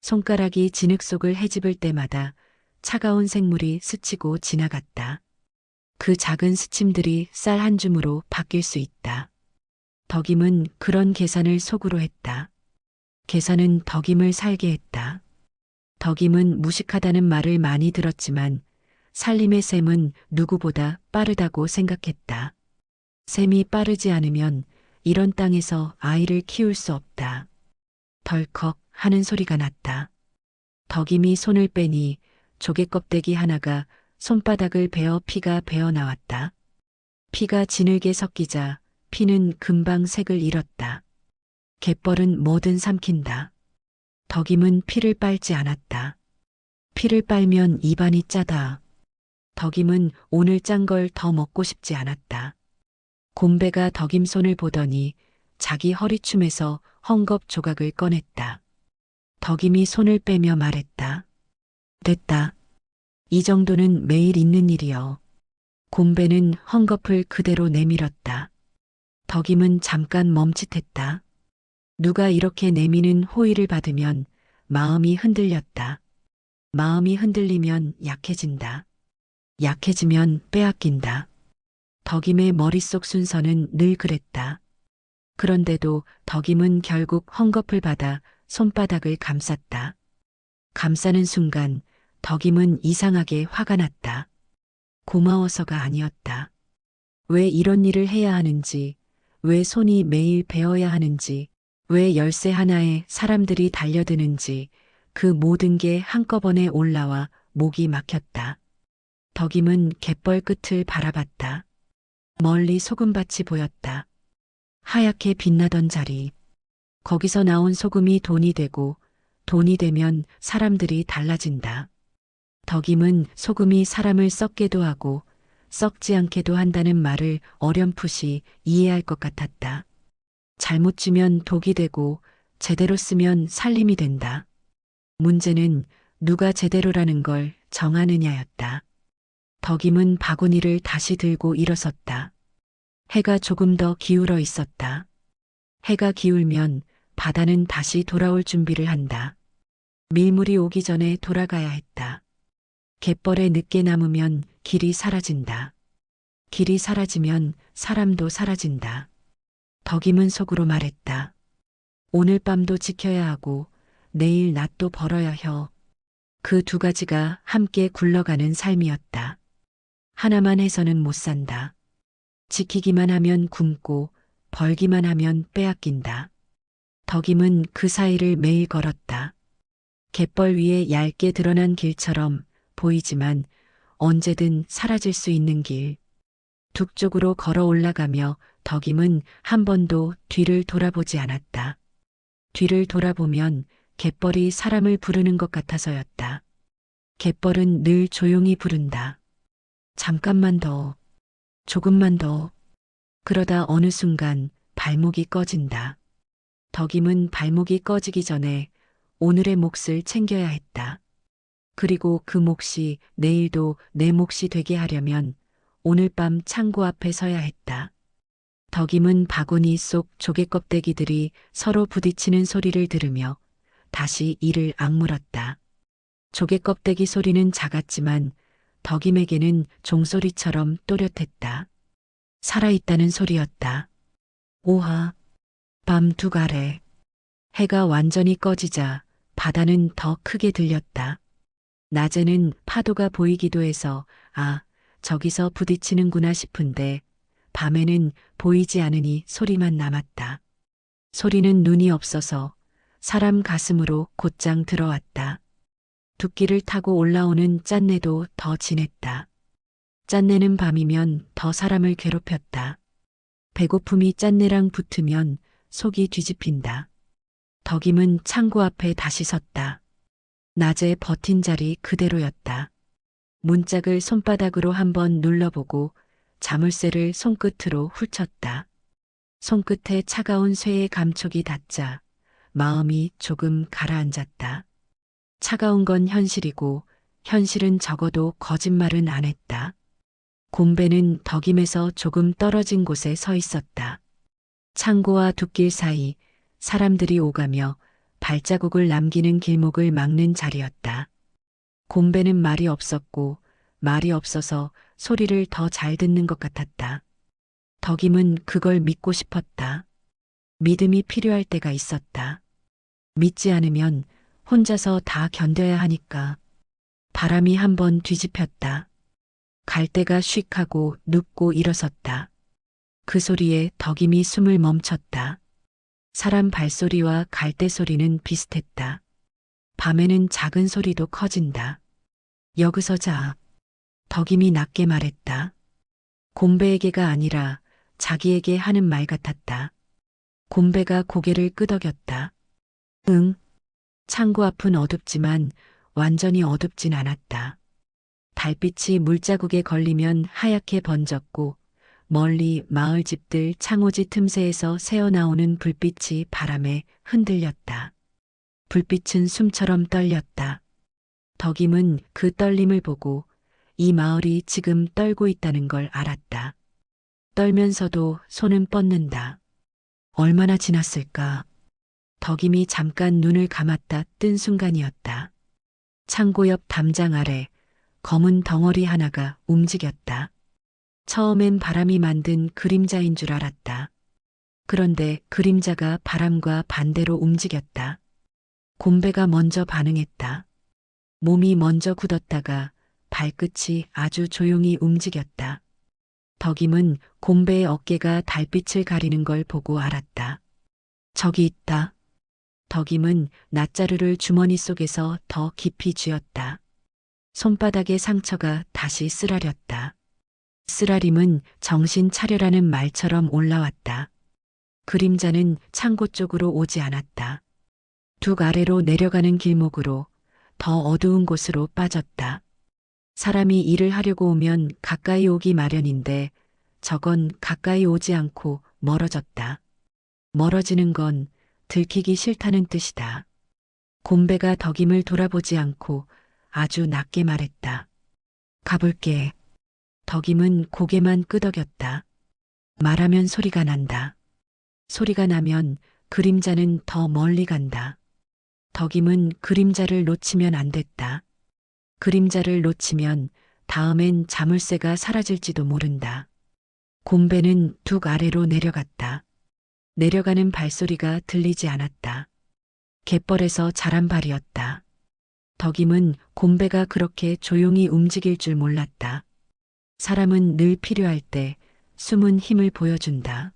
손가락이 진흙 속을 헤집을 때마다 차가운 생물이 스치고 지나갔다. 그 작은 스침들이 쌀 한 줌으로 바뀔 수 있다. 덕임은 그런 계산을 속으로 했다. 계산은 덕임을 살게 했다. 덕임은 무식하다는 말을 많이 들었지만 살림의 셈은 누구보다 빠르다고 생각했다. 셈이 빠르지 않으면 이런 땅에서 아이를 키울 수 없다. 덜컥 하는 소리가 났다. 덕임이 손을 빼니 조개 껍데기 하나가 손바닥을 베어 피가 배어 나왔다. 피가 진흙에 섞이자 피는 금방 색을 잃었다. 갯벌은 뭐든 삼킨다. 덕임은 피를 빨지 않았다. 피를 빨면 입안이 짜다. 덕임은 오늘 짠 걸 더 먹고 싶지 않았다. 곰배가 덕임 손을 보더니 자기 허리춤에서 헝겊 조각을 꺼냈다. 덕임이 손을 빼며 말했다. 됐다. 이 정도는 매일 있는 일이여. 곰배는 헝겊을 그대로 내밀었다. 덕임은 잠깐 멈칫했다. 누가 이렇게 내미는 호의를 받으면 마음이 흔들렸다. 마음이 흔들리면 약해진다. 약해지면 빼앗긴다. 덕임의 머릿속 순서는 늘 그랬다. 그런데도 덕임은 결국 헝겊을 받아 손바닥을 감쌌다. 감싸는 순간 덕임은 이상하게 화가 났다. 고마워서가 아니었다. 왜 이런 일을 해야 하는지, 왜 손이 매일 베어야 하는지, 왜 열쇠 하나에 사람들이 달려드는지 그 모든 게 한꺼번에 올라와 목이 막혔다. 덕임은 갯벌 끝을 바라봤다. 멀리 소금밭이 보였다. 하얗게 빛나던 자리. 거기서 나온 소금이 돈이 되고 돈이 되면 사람들이 달라진다. 덕임은 소금이 사람을 썩게도 하고 썩지 않게도 한다는 말을 어렴풋이 이해할 것 같았다. 잘못 쥐면 독이 되고 제대로 쓰면 살림이 된다. 문제는 누가 제대로라는 걸 정하느냐였다. 덕임은 바구니를 다시 들고 일어섰다. 해가 조금 더 기울어 있었다. 해가 기울면 바다는 다시 돌아올 준비를 한다. 밀물이 오기 전에 돌아가야 했다. 갯벌에 늦게 남으면 길이 사라진다. 길이 사라지면 사람도 사라진다. 덕임은 속으로 말했다. 오늘 밤도 지켜야 하고 내일 낮도 벌어야 혀. 그 두 가지가 함께 굴러가는 삶이었다. 하나만 해서는 못 산다. 지키기만 하면 굶고 벌기만 하면 빼앗긴다. 덕임은 그 사이를 매일 걸었다. 갯벌 위에 얇게 드러난 길처럼 보이지만 언제든 사라질 수 있는 길. 둑 쪽으로 걸어 올라가며 덕임은 한 번도 뒤를 돌아보지 않았다. 뒤를 돌아보면 갯벌이 사람을 부르는 것 같아서였다. 갯벌은 늘 조용히 부른다. 잠깐만 더, 조금만 더. 그러다 어느 순간 발목이 꺼진다. 덕임은 발목이 꺼지기 전에 오늘의 몫을 챙겨야 했다. 그리고 그 몫이 내일도 내 몫이 되게 하려면 오늘 밤 창고 앞에 서야 했다. 덕임은 바구니 속 조개 껍데기들이 서로 부딪히는 소리를 들으며 다시 이를 악물었다. 조개 껍데기 소리는 작았지만 덕임에게는 종소리처럼 또렷했다. 살아있다는 소리였다. 오하, 밤 두 가래. 해가 완전히 꺼지자 바다는 더 크게 들렸다. 낮에는 파도가 보이기도 해서 아, 저기서 부딪히는구나 싶은데 밤에는 보이지 않으니 소리만 남았다. 소리는 눈이 없어서 사람 가슴으로 곧장 들어왔다. 둑기를 타고 올라오는 짠내도 더 진했다. 짠내는 밤이면 더 사람을 괴롭혔다. 배고픔이 짠내랑 붙으면 속이 뒤집힌다. 덕임은 창고 앞에 다시 섰다. 낮에 버틴 자리 그대로였다. 문짝을 손바닥으로 한번 눌러보고 자물쇠를 손끝으로 훑쳤다. 손끝에 차가운 쇠의 감촉이 닿자 마음이 조금 가라앉았다. 차가운 건 현실이고 현실은 적어도 거짓말은 안 했다. 곰배는 덕임에서 조금 떨어진 곳에 서 있었다. 창고와 둑길 사이 사람들이 오가며 발자국을 남기는 길목을 막는 자리였다. 곰배는 말이 없었고 말이 없어서 소리를 더 잘 듣는 것 같았다. 덕임은 그걸 믿고 싶었다. 믿음이 필요할 때가 있었다. 믿지 않으면 혼자서 다 견뎌야 하니까. 바람이 한번 뒤집혔다. 갈대가 휙 하고 눕고 일어섰다. 그 소리에 덕임이 숨을 멈췄다. 사람 발소리와 갈대 소리는 비슷했다. 밤에는 작은 소리도 커진다. 여기서 자. 덕임이 낮게 말했다. 곰배에게가 아니라 자기에게 하는 말 같았다. 곰배가 고개를 끄덕였다. 응. 창고 앞은 어둡지만 완전히 어둡진 않았다. 달빛이 물자국에 걸리면 하얗게 번졌고 멀리 마을 집들 창호지 틈새에서 새어나오는 불빛이 바람에 흔들렸다. 불빛은 숨처럼 떨렸다. 덕임은 그 떨림을 보고 이 마을이 지금 떨고 있다는 걸 알았다. 떨면서도 손은 뻗는다. 얼마나 지났을까? 덕임이 잠깐 눈을 감았다 뜬 순간이었다. 창고 옆 담장 아래 검은 덩어리 하나가 움직였다. 처음엔 바람이 만든 그림자인 줄 알았다. 그런데 그림자가 바람과 반대로 움직였다. 곰배가 먼저 반응했다. 몸이 먼저 굳었다가 발끝이 아주 조용히 움직였다. 덕임은 곰배의 어깨가 달빛을 가리는 걸 보고 알았다. 저기 있다. 덕임은 낫자루를 주머니 속에서 더 깊이 쥐었다. 손바닥의 상처가 다시 쓰라렸다. 쓰라림은 정신 차려라는 말처럼 올라왔다. 그림자는 창고 쪽으로 오지 않았다. 둑 아래로 내려가는 길목으로 더 어두운 곳으로 빠졌다. 사람이 일을 하려고 오면 가까이 오기 마련인데 저건 가까이 오지 않고 멀어졌다. 멀어지는 건 들키기 싫다는 뜻이다. 곰배가 덕임을 돌아보지 않고 아주 낮게 말했다. 가볼게. 덕임은 고개만 끄덕였다. 말하면 소리가 난다. 소리가 나면 그림자는 더 멀리 간다. 덕임은 그림자를 놓치면 안 됐다. 그림자를 놓치면 다음엔 자물쇠가 사라질지도 모른다. 곰배는 둑 아래로 내려갔다. 내려가는 발소리가 들리지 않았다. 갯벌에서 자란 발이었다. 덕임은 곰배가 그렇게 조용히 움직일 줄 몰랐다. 사람은 늘 필요할 때 숨은 힘을 보여준다.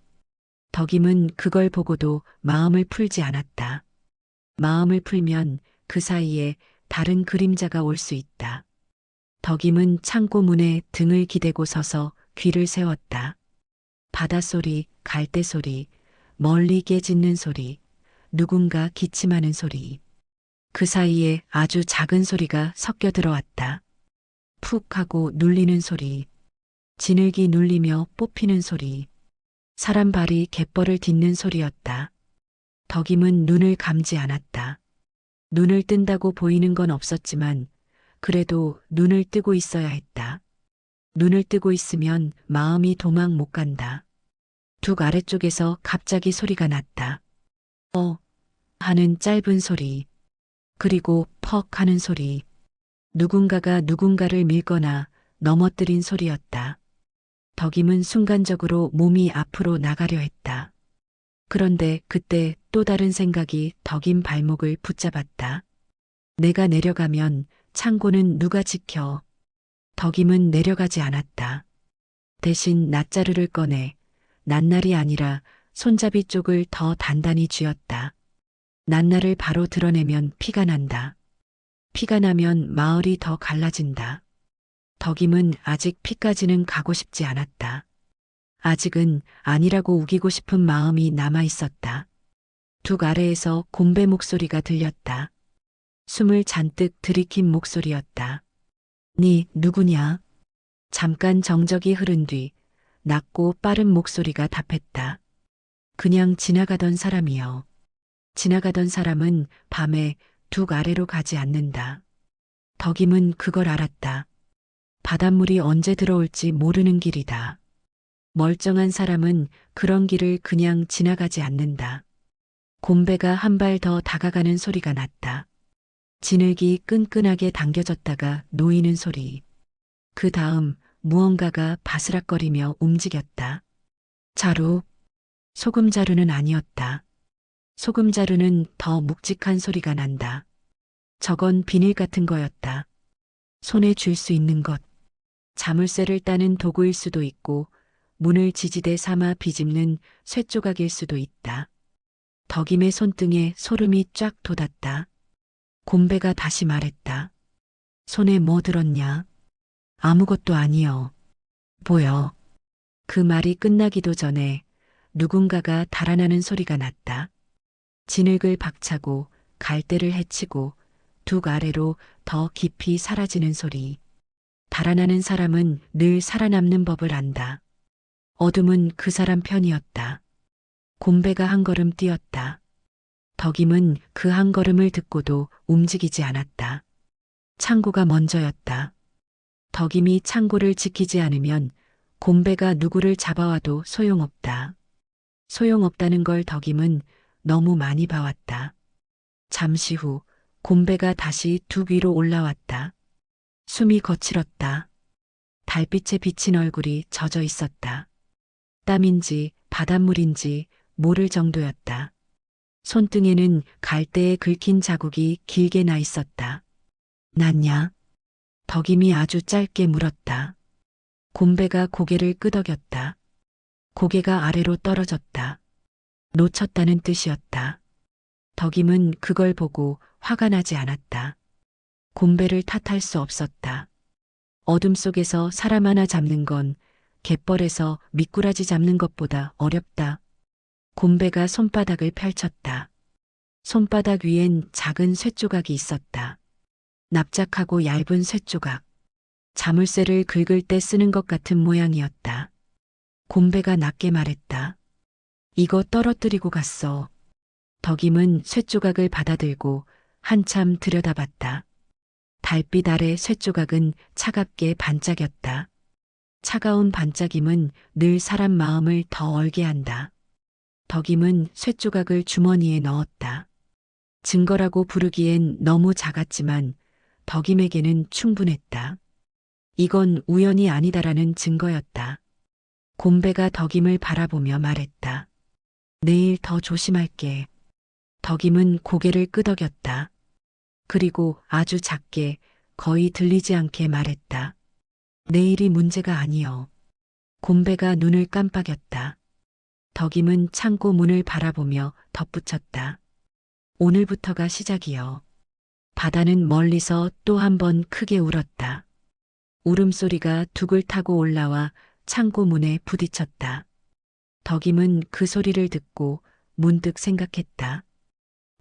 덕임은 그걸 보고도 마음을 풀지 않았다. 마음을 풀면 그 사이에 다른 그림자가 올 수 있다. 덕임은 창고 문에 등을 기대고 서서 귀를 세웠다. 바닷소리, 갈대소리, 멀리 깨 짖는 소리, 누군가 기침하는 소리. 그 사이에 아주 작은 소리가 섞여 들어왔다. 푹 하고 눌리는 소리, 지늘기 눌리며 뽑히는 소리, 사람 발이 갯벌을 딛는 소리였다. 덕임은 눈을 감지 않았다. 눈을 뜬다고 보이는 건 없었지만 그래도 눈을 뜨고 있어야 했다. 눈을 뜨고 있으면 마음이 도망 못 간다. 둑 아래쪽에서 갑자기 소리가 났다. 하는 짧은 소리, 그리고 퍽 하는 소리. 누군가가 누군가를 밀거나 넘어뜨린 소리였다. 덕임은 순간적으로 몸이 앞으로 나가려 했다. 그런데 그때 또 다른 생각이 덕임 발목을 붙잡았다. 내가 내려가면 창고는 누가 지켜? 덕임은 내려가지 않았다. 대신 낫자루를 꺼내 낱날이 아니라 손잡이 쪽을 더 단단히 쥐었다. 낱날을 바로 드러내면 피가 난다. 피가 나면 마을이 더 갈라진다. 덕임은 아직 피까지는 가고 싶지 않았다. 아직은 아니라고 우기고 싶은 마음이 남아 있었다. 둑 아래에서 곰배 목소리가 들렸다. 숨을 잔뜩 들이킨 목소리였다. 네 누구냐? 잠깐 정적이 흐른 뒤 낮고 빠른 목소리가 답했다. 그냥 지나가던 사람이여. 지나가던 사람은 밤에 둑 아래로 가지 않는다. 덕임은 그걸 알았다. 바닷물이 언제 들어올지 모르는 길이다. 멀쩡한 사람은 그런 길을 그냥 지나가지 않는다. 곰배가 한 발 더 다가가는 소리가 났다. 지늘기 끈끈하게 당겨졌다가 놓이는 소리. 그 다음 무언가가 바스락거리며 움직였다. 자루. 소금자루는 아니었다. 소금자루는 더 묵직한 소리가 난다. 저건 비닐 같은 거였다. 손에 쥘 수 있는 것. 자물쇠를 따는 도구일 수도 있고 문을 지지대 삼아 비집는 쇠조각일 수도 있다. 덕임의 손등에 소름이 쫙 돋았다. 곰배가 다시 말했다. 손에 뭐 들었냐? 아무것도 아니여. 보여. 그 말이 끝나기도 전에 누군가가 달아나는 소리가 났다. 진흙을 박차고 갈대를 헤치고 둑 아래로 더 깊이 사라지는 소리. 달아나는 사람은 늘 살아남는 법을 안다. 어둠은 그 사람 편이었다. 곰배가 한 걸음 뛰었다. 덕임은 그 한 걸음을 듣고도 움직이지 않았다. 창고가 먼저였다. 덕임이 창고를 지키지 않으면 곰배가 누구를 잡아와도 소용없다. 소용없다는 걸 덕임은 너무 많이 봐왔다. 잠시 후 곰배가 다시 둑 위로 올라왔다. 숨이 거칠었다. 달빛에 비친 얼굴이 젖어 있었다. 땀인지 바닷물인지 모를 정도였다. 손등에는 갈대에 긁힌 자국이 길게 나 있었다. 났냐? 덕임이 아주 짧게 물었다. 곰배가 고개를 끄덕였다. 고개가 아래로 떨어졌다. 놓쳤다는 뜻이었다. 덕임은 그걸 보고 화가 나지 않았다. 곰배를 탓할 수 없었다. 어둠 속에서 사람 하나 잡는 건 갯벌에서 미꾸라지 잡는 것보다 어렵다. 곰배가 손바닥을 펼쳤다. 손바닥 위엔 작은 쇠조각이 있었다. 납작하고 얇은 쇠조각. 자물쇠를 긁을 때 쓰는 것 같은 모양이었다. 곰배가 낮게 말했다. 이거 떨어뜨리고 갔어. 덕임은 쇳조각을 받아들고 한참 들여다봤다. 달빛 아래 쇳조각은 차갑게 반짝였다. 차가운 반짝임은 늘 사람 마음을 더 얼게 한다. 덕임은 쇳조각을 주머니에 넣었다. 증거라고 부르기엔 너무 작았지만 덕임에게는 충분했다. 이건 우연이 아니다라는 증거였다. 곰배가 덕임을 바라보며 말했다. 내일 더 조심할게. 덕임은 고개를 끄덕였다. 그리고 아주 작게 거의 들리지 않게 말했다. 내일이 문제가 아니여. 곰배가 눈을 깜빡였다. 덕임은 창고 문을 바라보며 덧붙였다. 오늘부터가 시작이여. 바다는 멀리서 또 한 번 크게 울었다. 울음소리가 둑을 타고 올라와 창고 문에 부딪혔다. 덕임은 그 소리를 듣고 문득 생각했다.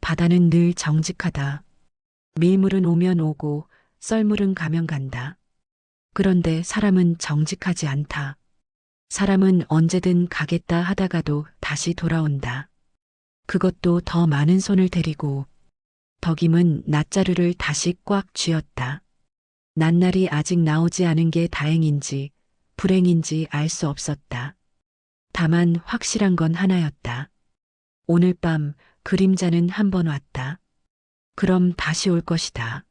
바다는 늘 정직하다. 밀물은 오면 오고 썰물은 가면 간다. 그런데 사람은 정직하지 않다. 사람은 언제든 가겠다 하다가도 다시 돌아온다. 그것도 더 많은 손을 데리고. 덕임은 낫자루를 다시 꽉 쥐었다. 낱날이 아직 나오지 않은 게 다행인지 불행인지 알 수 없었다. 다만 확실한 건 하나였다. 오늘 밤 그림자는 한 번 왔다. 그럼 다시 올 것이다.